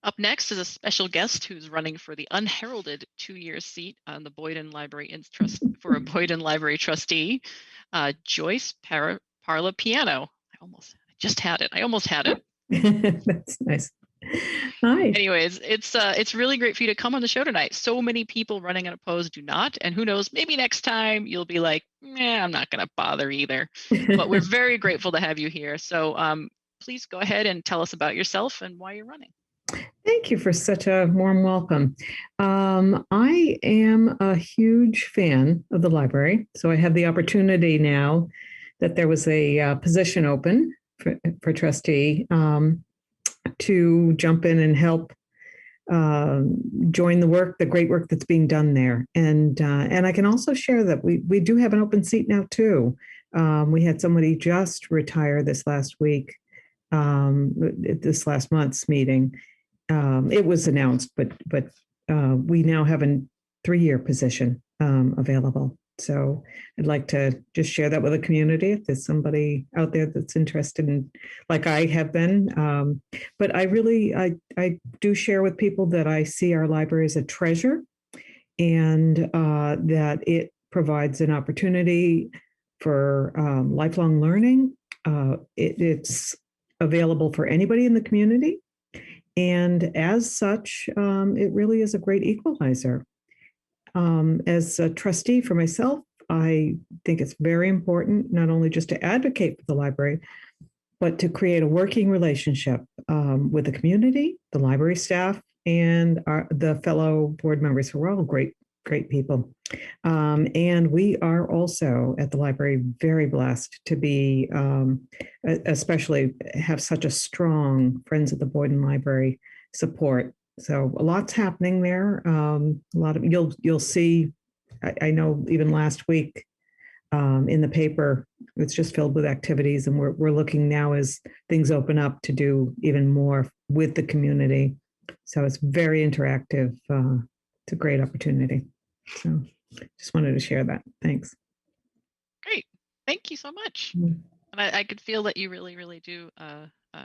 Up next is a special guest who's running for the unheralded 2-year seat on the Boyden Library for a Boyden Library trustee, Joyce Parlapiano. I almost had it. That's nice. Hi. Anyways, it's really great for you to come on the show tonight. So many people running unopposed do not, and who knows, maybe next time you'll be like, I'm not going to bother either. But we're very grateful to have you here. So please go ahead and tell us about yourself and why you're running. Thank you for such a warm welcome. I am a huge fan of the library, so I have the opportunity now that there was a position open for trustee to jump in and help join the great work that's being done there. And I can also share that we do have an open seat now too. We had somebody just retire this last week, this last month's meeting. It was announced, but we now have a 3-year position available. So I'd like to just share that with the community if there's somebody out there that's interested in, like I have been. But I do share with people that I see our library as a treasure, and that it provides an opportunity for lifelong learning. It's available for anybody in the community. And as such, it really is a great equalizer. As a trustee for myself, I think it's very important not only just to advocate for the library, but to create a working relationship with the community, the library staff, and the fellow board members who are all great people. And we are also at the library very blessed to be, especially have such a strong Friends of the Boyden Library support. So a lot's happening there. A lot of you'll see. I know even last week in the paper, it's just filled with activities, and we're looking now as things open up to do even more with the community. So it's very interactive. It's a great opportunity. So just wanted to share that. Thanks. Great. Thank you so much. Mm-hmm. And I could feel that you really, really do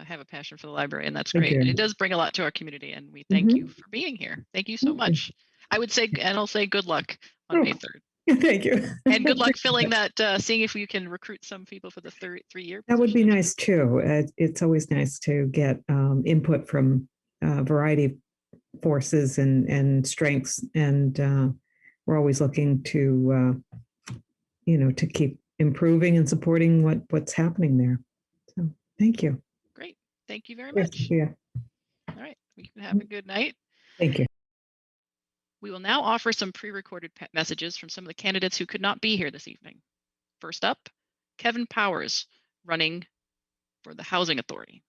have a passion for the library, and that's Thank great. you. And it does bring a lot to our community, and we thank you for being here. Thank you so much. I would say, and I'll say good luck on May 3rd. Thank you. And good luck filling that, seeing if you can recruit some people for the 3-year. That would be nice too. It's always nice to get input from a variety of forces and strengths, and we're always looking to to keep improving and supporting what's happening there. So thank you. Great. Thank you very much. Yeah. All right. You can have a good night. Thank you. We will now offer some pre-recorded messages from some of the candidates who could not be here this evening. First up, Kevin Powers, running for the Housing Authority.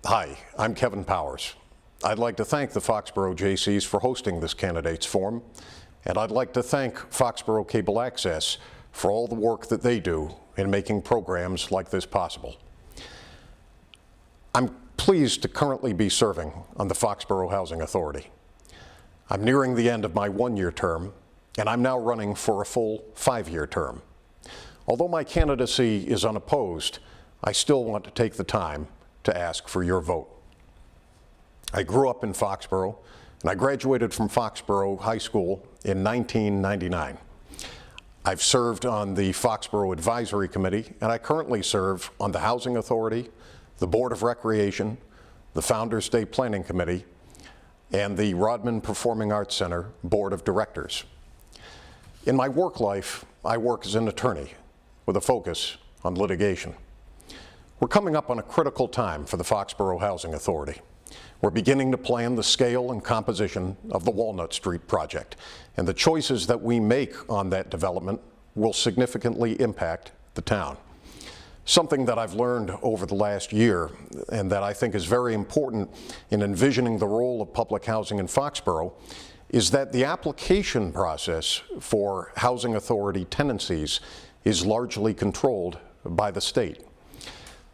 Hi, I'm Kevin Powers. I'd like to thank the Foxboro Jaycees for hosting this candidates forum, and I'd like to thank Foxboro Cable Access for all the work that they do in making programs like this possible. I'm pleased to currently be serving on the Foxboro Housing Authority. I'm nearing the end of my 1-year term, and I'm now running for a full 5-year term. Although my candidacy is unopposed, I still want to take the time to ask for your vote. I grew up in Foxboro, and I graduated from Foxboro High School in 1999. I've served on the Foxboro Advisory Committee, and I currently serve on the Housing Authority, the Board of Recreation, the Founders Day Planning Committee, and the Rodman Performing Arts Center Board of Directors. In my work life, I work as an attorney with a focus on litigation. We're coming up on a critical time for the Foxboro Housing Authority. We're beginning to plan the scale and composition of the Walnut Street project, and the choices that we make on that development will significantly impact the town. Something that I've learned over the last year, and that I think is very important in envisioning the role of public housing in Foxboro, is that the application process for housing authority tenancies is largely controlled by the state.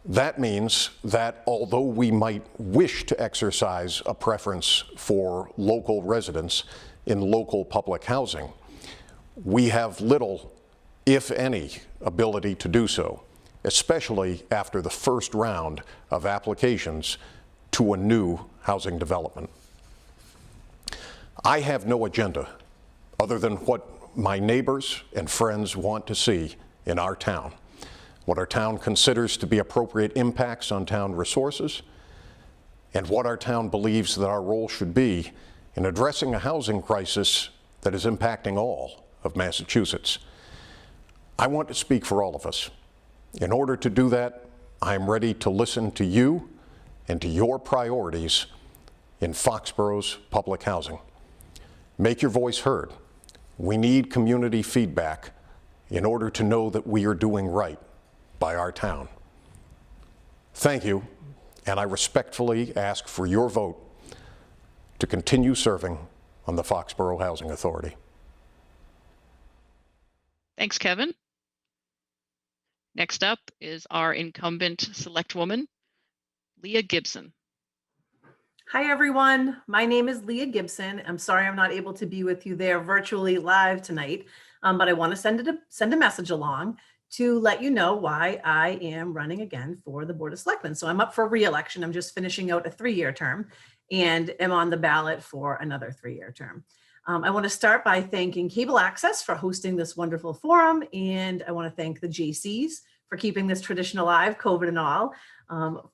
That means that although we might wish to exercise a preference for local residents in local public housing, we have little, if any, ability to do so, especially after the first round of applications to a new housing development. I have no agenda other than what my neighbors and friends want to see in our town, what our town considers to be appropriate impacts on town resources, and what our town believes that our role should be in addressing a housing crisis that is impacting all of Massachusetts. I want to speak for all of us. In order to do that, I am ready to listen to you and to your priorities in Foxboro's public housing. Make your voice heard. We need community feedback in order to know that we are doing right by our town. Thank you, and I respectfully ask for your vote to continue serving on the Foxboro Housing Authority. Thanks, Kevin. Next up is our incumbent select woman, Leah Gibson. Hi, everyone. My name is Leah Gibson. I'm sorry I'm not able to be with you there virtually live tonight, but I want to send a message along to let you know why I am running again for the Board of Selectmen. So I'm up for re-election. I'm just finishing out a 3-year term and am on the ballot for another 3-year term. I want to start by thanking Cable Access for hosting this wonderful forum, and I want to thank the Jaycees for keeping this tradition alive, COVID and all,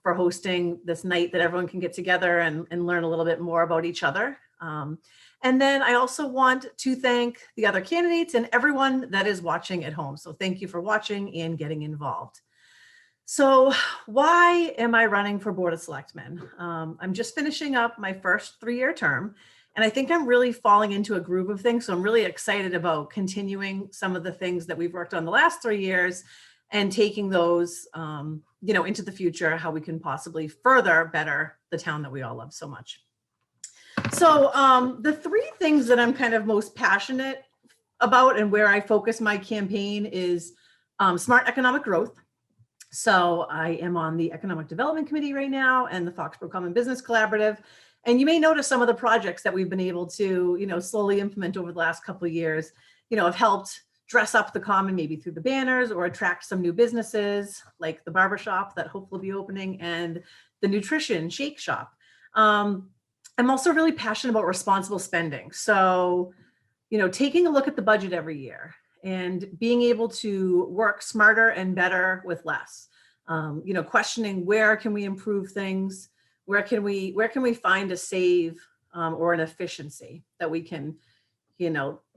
for hosting this night that everyone can get together and learn a little bit more about each other. And then I also want to thank the other candidates and everyone that is watching at home. So thank you for watching and getting involved. So why am I running for Board of Selectmen? I'm just finishing up my first 3-year term, and I think I'm really falling into a groove of things. So I'm really excited about continuing some of the things that we've worked on the last 3 years and taking those into the future, how we can possibly further better the town that we all love so much. So the 3 things that I'm kind of most passionate about and where I focus my campaign is smart economic growth. So I am on the Economic Development Committee right now and the Foxboro Common Business Collaborative. And you may notice some of the projects that we've been able to, slowly implement over the last couple of years, have helped dress up the common maybe through the banners or attract some new businesses like the barbershop that hopefully will be opening and the nutrition shake shop. I'm also really passionate about responsible spending. So, taking a look at the budget every year and being able to work smarter and better with less, questioning where can we improve things, where can we find a save or an efficiency that we can,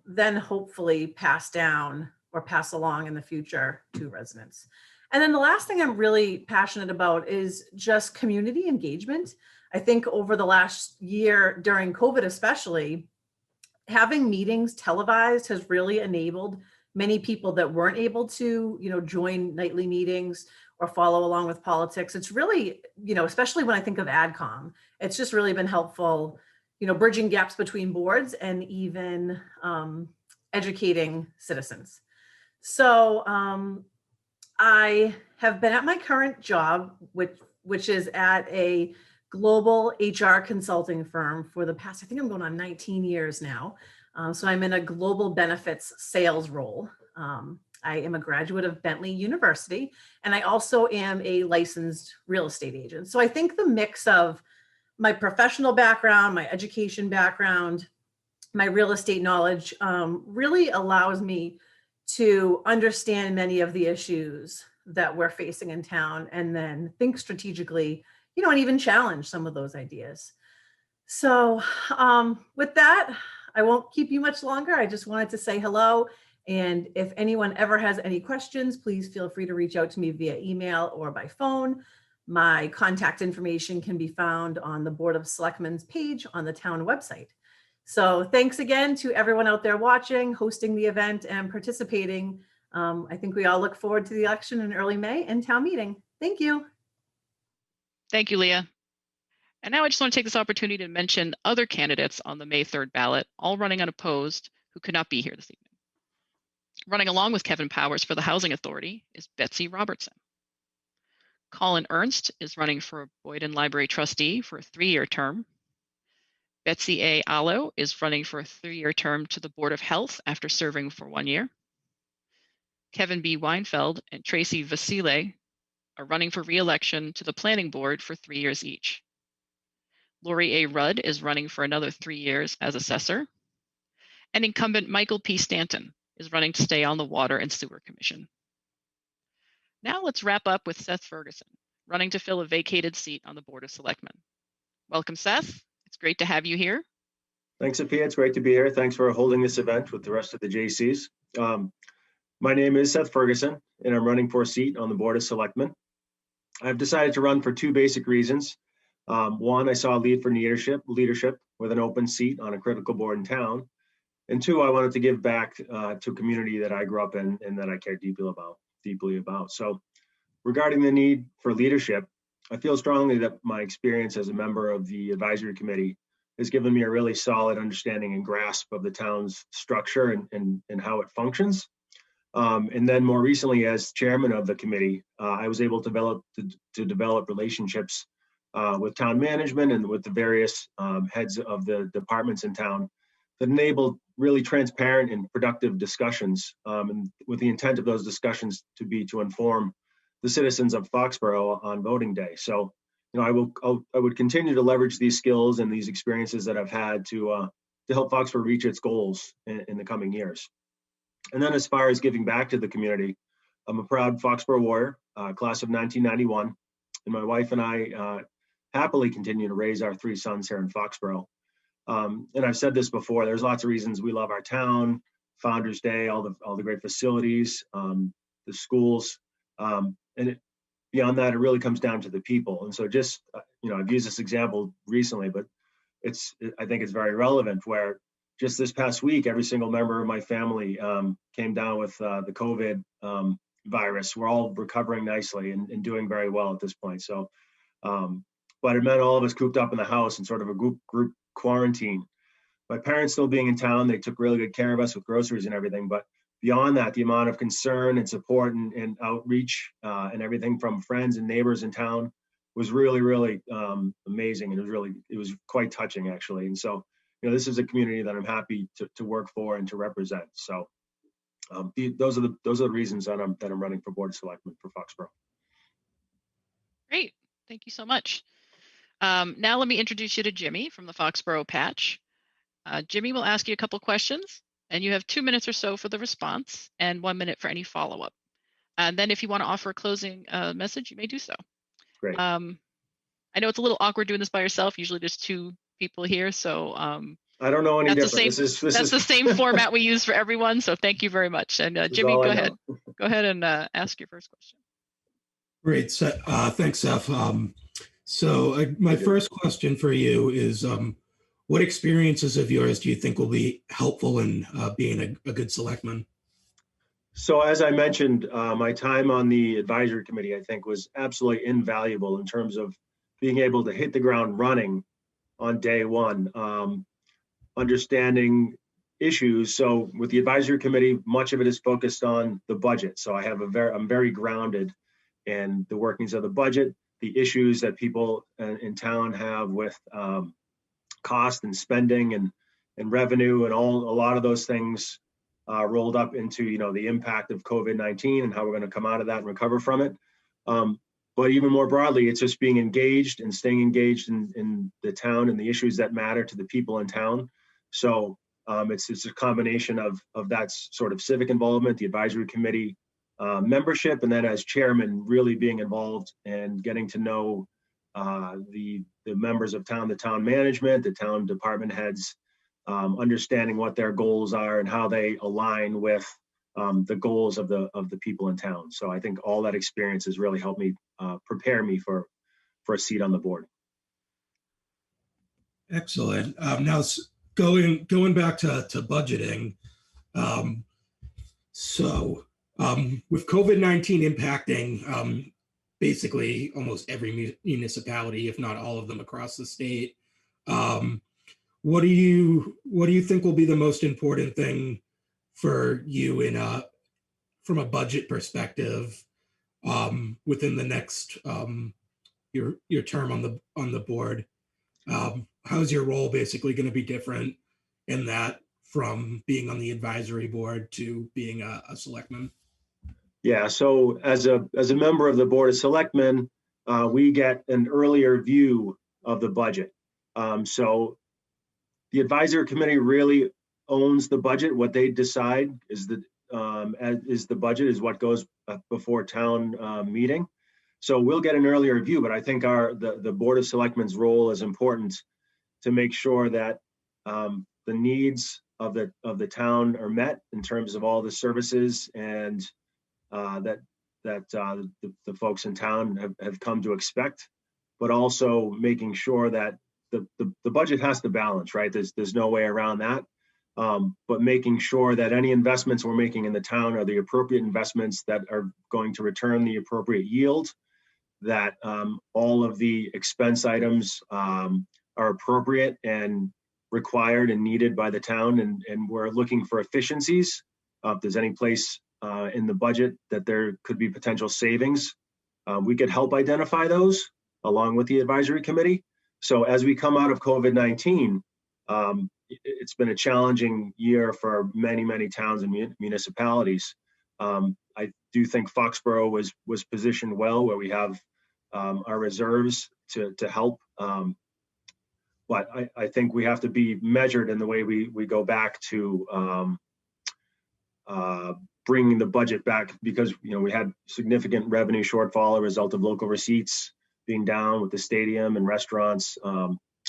then hopefully pass down or pass along in the future to residents. And then the last thing I'm really passionate about is just community engagement. I think over the last year during COVID, especially, having meetings televised has really enabled many people that weren't able to, join nightly meetings or follow along with politics. It's really, especially when I think of AdCom, it's just really been helpful, bridging gaps between boards and even educating citizens. So I have been at my current job, which is at a global HR consulting firm for the past, I think I'm going on 19 years now. So I'm in a global benefits sales role. I am a graduate of Bentley University, and I also am a licensed real estate agent. So I think the mix of my professional background, my education background, my real estate knowledge really allows me to understand many of the issues that we're facing in town and then think strategically, and even challenge some of those ideas. So with that, I won't keep you much longer. I just wanted to say hello. And if anyone ever has any questions, please feel free to reach out to me via email or by phone. My contact information can be found on the Board of Selectmen's page on the town website. So thanks again to everyone out there watching, hosting the event, and participating. I think we all look forward to the election in early May and town meeting. Thank you. Thank you, Leah. And now I just want to take this opportunity to mention other candidates on the May 3rd ballot, all running unopposed, who could not be here this evening. Running along with Kevin Powers for the Housing Authority is Betsy Robertson. Colin Ernst is running for Boyden Library Trustee for a 3-year term. Betsy A. Allo is running for a 3-year term to the Board of Health after serving for 1 year. Kevin B. Weinfeld and Tracy Vasile are running for re-election to the Planning Board for 3 years each. Lori A. Rudd is running for another 3 years as assessor. And incumbent Michael P. Stanton is running to stay on the Water and Sewer Commission. Now let's wrap up with Seth Ferguson, running to fill a vacated seat on the Board of Selectmen. Welcome, Seth. It's great to have you here. Thanks, Sophia. It's great to be here. Thanks for holding this event with the rest of the Jaycees. My name is Seth Ferguson, and I'm running for a seat on the Board of Selectmen. I've decided to run for 2 basic reasons. One, I saw a lead for leadership with an open seat on a critical board in town. And 2, I wanted to give back to a community that I grew up in and that I care deeply about. So regarding the need for leadership, I feel strongly that my experience as a member of the advisory committee has given me a really solid understanding and grasp of the town's structure and how it functions. And then more recently, as chairman of the committee, I was able to develop relationships with town management and with the various heads of the departments in town that enabled really transparent and productive discussions, and with the intent of those discussions to inform the citizens of Foxboro on voting day. So, I would continue to leverage these skills and these experiences that I've had to help Foxboro reach its goals in the coming years. And then, as far as giving back to the community, I'm a proud Foxboro warrior, class of 1991, and my wife and I happily continue to raise our 3 sons here in Foxboro. And I've said this before, there's lots of reasons we love our town, Founders Day, all the great facilities, the schools, and beyond that, it really comes down to the people. And so just, I've used this example recently, but I think it's very relevant, where just this past week, every single member of my family came down with the COVID virus. We're all recovering nicely and doing very well at this point. So, but it meant all of us cooped up in the house in sort of a group quarantine. My parents still being in town, they took really good care of us with groceries and everything. But beyond that, the amount of concern and support and outreach and everything from friends and neighbors in town was really, really amazing. And it was quite touching, actually. And so, this is a community that I'm happy to work for and to represent. So those are the reasons that I'm running for Board of Selectmen for Foxboro. Great. Thank you so much. Now let me introduce you to Jimmy from the Foxboro Patch. Jimmy will ask you a couple questions, and you have 2 minutes or so for the response and 1 minute for any follow-up. And then if you want to offer a closing message, you may do so. Great. I know it's a little awkward doing this by yourself. Usually there's 2 people here, so I don't know any different. That's the same format we use for everyone, so thank you very much. And Jimmy, go ahead. Go ahead and ask your first question. Great. Thanks, Seth. So my first question for you is, what experiences of yours do you think will be helpful in being a good selectman? So as I mentioned, my time on the advisory committee, I think, was absolutely invaluable in terms of being able to hit the ground running on day one, understanding issues. So with the advisory committee, much of it is focused on the budget. So I'm very grounded in the workings of the budget, the issues that people in town have with cost and spending and revenue and a lot of those things rolled up into the impact of COVID-19 and how we're going to come out of that and recover from it. But even more broadly, it's just being engaged and staying engaged in the town and the issues that matter to the people in town. So it's a combination of that sort of civic involvement, the advisory committee membership, and then as chairman, really being involved and getting to know the members of town, the town management, the town department heads, understanding what their goals are and how they align with the goals of the people in town. So I think all that experience has really helped me prepare me for a seat on the board. Excellent. Now going back to budgeting. So with COVID-19 impacting basically almost every municipality, if not all of them across the state, what do you think will be the most important thing for you from a budget perspective within the next your term on the board? how's your role basically going to be different in that from being on the advisory board to being a selectman? Yeah, so as a member of the Board of Selectmen, we get an earlier view of the budget. So the advisory committee really owns the budget. What they decide is the budget is what goes before town meeting. So we'll get an earlier view, but I think the Board of Selectmen's role is important to make sure that the needs of the town are met in terms of all the services and that the folks in town have come to expect, but also making sure that the budget has to balance, right? There's no way around that. But making sure that any investments we're making in the town are the appropriate investments that are going to return the appropriate yield, that all of the expense items are appropriate and required and needed by the town, and we're looking for efficiencies. If there's any place in the budget that there could be potential savings, we could help identify those along with the advisory committee. So as we come out of COVID-19, it's been a challenging year for many towns and municipalities. I do think Foxboro was positioned well, where we have our reserves to help. But I think we have to be measured in the way we go back to bringing the budget back, because we had significant revenue shortfall as a result of local receipts being down with the stadium and restaurants.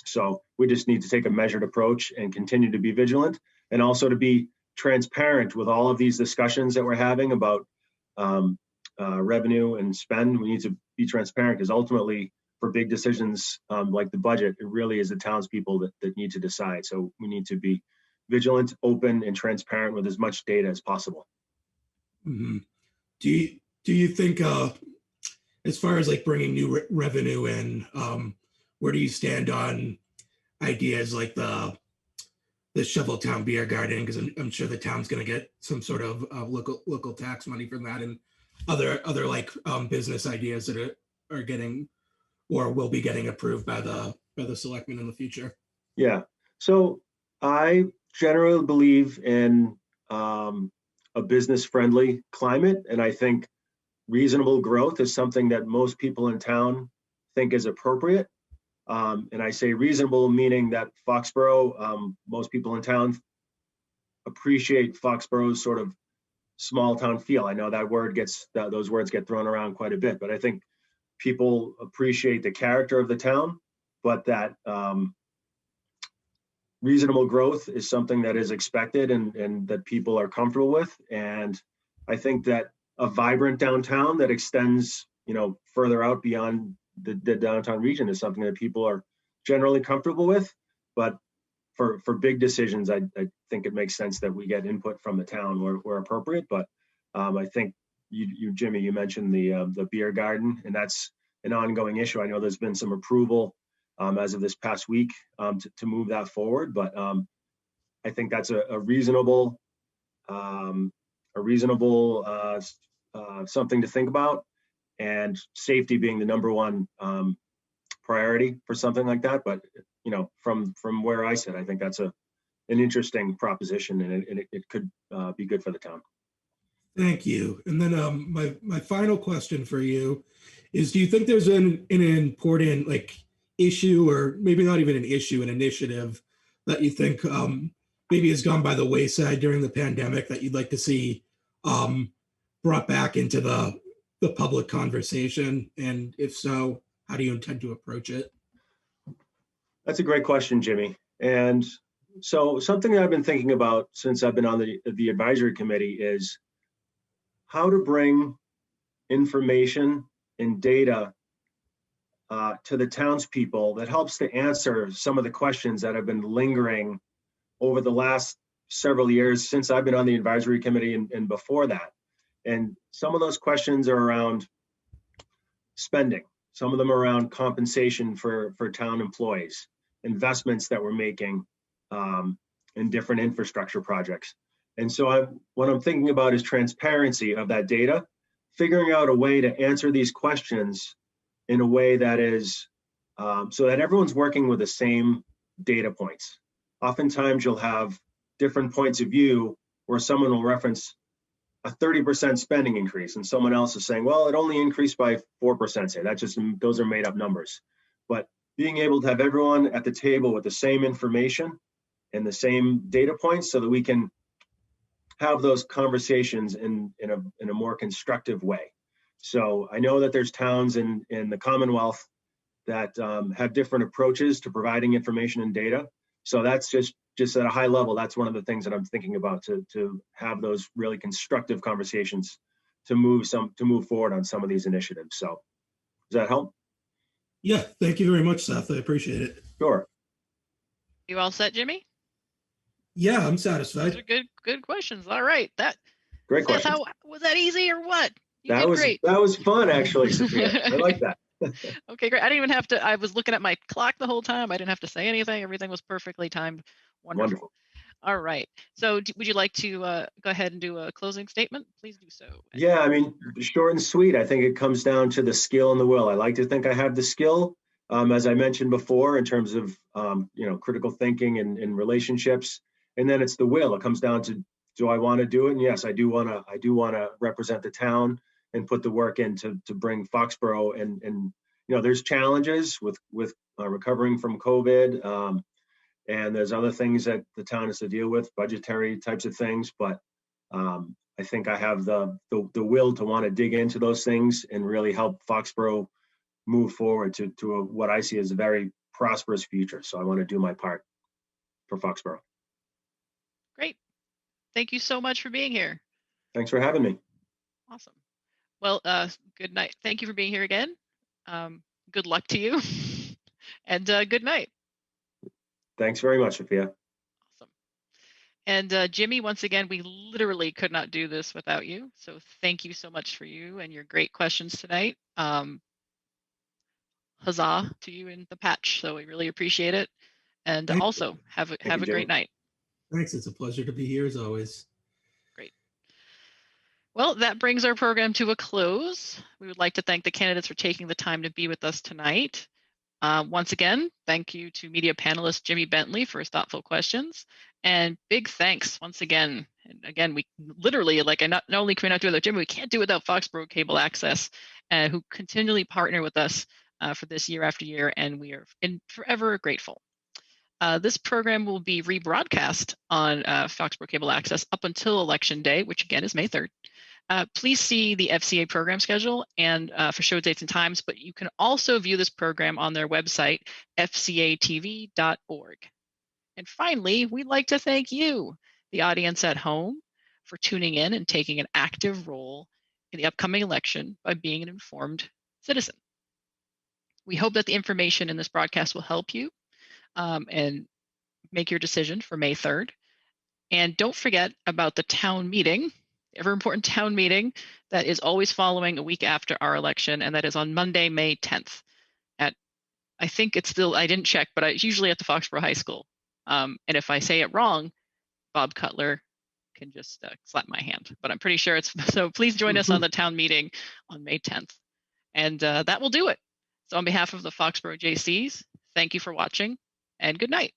So we just need to take a measured approach and continue to be vigilant, and also to be transparent with all of these discussions that we're having about revenue and spend. We need to be transparent, because ultimately for big decisions like the budget, it really is the townspeople that need to decide. So we need to be vigilant, open, and transparent with as much data as possible. Mm-hmm. Do you think, as far as like bringing new revenue in, where do you stand on ideas like the Shoveltown Beer Garden? Because I'm sure the town's going to get some sort of local tax money from that, and other like business ideas that are getting or will be getting approved by the selectmen in the future. Yeah. So I generally believe in a business-friendly climate, and I think reasonable growth is something that most people in town think is appropriate. And I say reasonable, meaning that Foxboro, most people in town appreciate Foxboro's sort of small town feel. I know those words get thrown around quite a bit, but I think people appreciate the character of the town, but that reasonable growth is something that is expected and that people are comfortable with. And I think that a vibrant downtown that extends, further out beyond the downtown region is something that people are generally comfortable with. But for big decisions, I think it makes sense that we get input from the town where appropriate. But I think you Jimmy, you mentioned the beer garden, and that's an ongoing issue. I know there's been some approval as of this past week to move that forward, but I think that's a reasonable something to think about, and safety being the number one priority for something like that. But from where I sit, I think that's an interesting proposition, and it could be good for the town. Thank you. And then my final question for you is: do you think there's an important issue, or maybe not even an issue, an initiative that you think maybe has gone by the wayside during the pandemic that you'd like to see brought back into the public conversation? And if so, how do you intend to approach it? That's a great question, Jimmy. And so something that I've been thinking about since I've been on the advisory committee is how to bring information and data to the townspeople that helps to answer some of the questions that have been lingering over the last several years since I've been on the advisory committee and before that. And some of those questions are around spending. Some of them are around compensation for town employees, investments that we're making in different infrastructure projects. And so what I'm thinking about is transparency of that data, figuring out a way to answer these questions in a way that is so that everyone's working with the same data points. Oftentimes you'll have different points of view where someone will reference a 30% spending increase and someone else is saying, well, it only increased by 4%. Say that just, those are made up numbers. But being able to have everyone at the table with the same information and the same data points so that we can have those conversations in a more constructive way. So I know that there's towns in the Commonwealth that have different approaches to providing information and data. So that's just at a high level, that's one of the things that I'm thinking about, to have those really constructive conversations to move forward on some of these initiatives. So does that help? Yeah, thank you very much, Seth. I appreciate it. Sure. You all set, Jimmy? Yeah, I'm Those satisfied. are good questions. All right. Great Seth, question. how was that, easy or what? You That did was great. that was fun, actually, Sophia. I like that. Okay, great. I didn't even have to. I was looking at my clock the whole time. I didn't have to say anything. Everything was perfectly timed. Wonderful. All right. So would you like to go ahead and do a closing statement? Please do so. Yeah, I mean, short and sweet. I think it comes down to the skill and the will. I like to think I have the skill, as I mentioned before, in terms of critical thinking and relationships. And then it's the will. It comes down to, do I want to do it? And yes, I do want to represent the town and put the work in to bring Foxboro. And there's challenges with recovering from COVID. And there's other things that the town has to deal with, budgetary types of things. But I think I have the will to want to dig into those things and really help Foxboro move forward to what I see as a very prosperous future. So I want to do my part for Foxboro. Great. Thank you so much for being here. Thanks for having me. Awesome. Well, good night. Thank you for being here again. Good luck to you. And good night. Thanks very much, Sophia. Awesome. And Jimmy, once again, we literally could not do this without you. So thank you so much for you and your great questions tonight. Huzzah to you in the patch. So we really appreciate it. And Thank also you. have a Jimmy. great night. Thanks. It's a pleasure to be here as always. Great. Well, that brings our program to a close. We would like to thank the candidates for taking the time to be with us tonight. Once again, thank you to media panelist Jimmy Bentley for his thoughtful questions, and big thanks once again. And again, we literally, not only can we not do it without Jimmy, we can't do it without Foxboro Cable Access, who continually partner with us for this year after year, and we are forever grateful. This program will be rebroadcast on Foxboro Cable Access up until Election Day, which again is May 3rd. Please see the FCA program schedule and for show dates and times, but you can also view this program on their website, fcatv.org. And finally, we'd like to thank you, the audience at home, for tuning in and taking an active role in the upcoming election by being an informed citizen. We hope that the information in this broadcast will help you and make your decision for May 3rd. And don't forget about the town meeting, ever important town meeting that is always following a week after our election, and that is on Monday, May 10th. I think it's still, I didn't check, but it's usually at the Foxboro High School. And if I say it wrong, Bob Cutler can just slap my hand, but I'm pretty sure it's, so please join us on the town meeting on May 10th. And that will do it. So on behalf of the Foxboro Jaycees, thank you for watching and good night.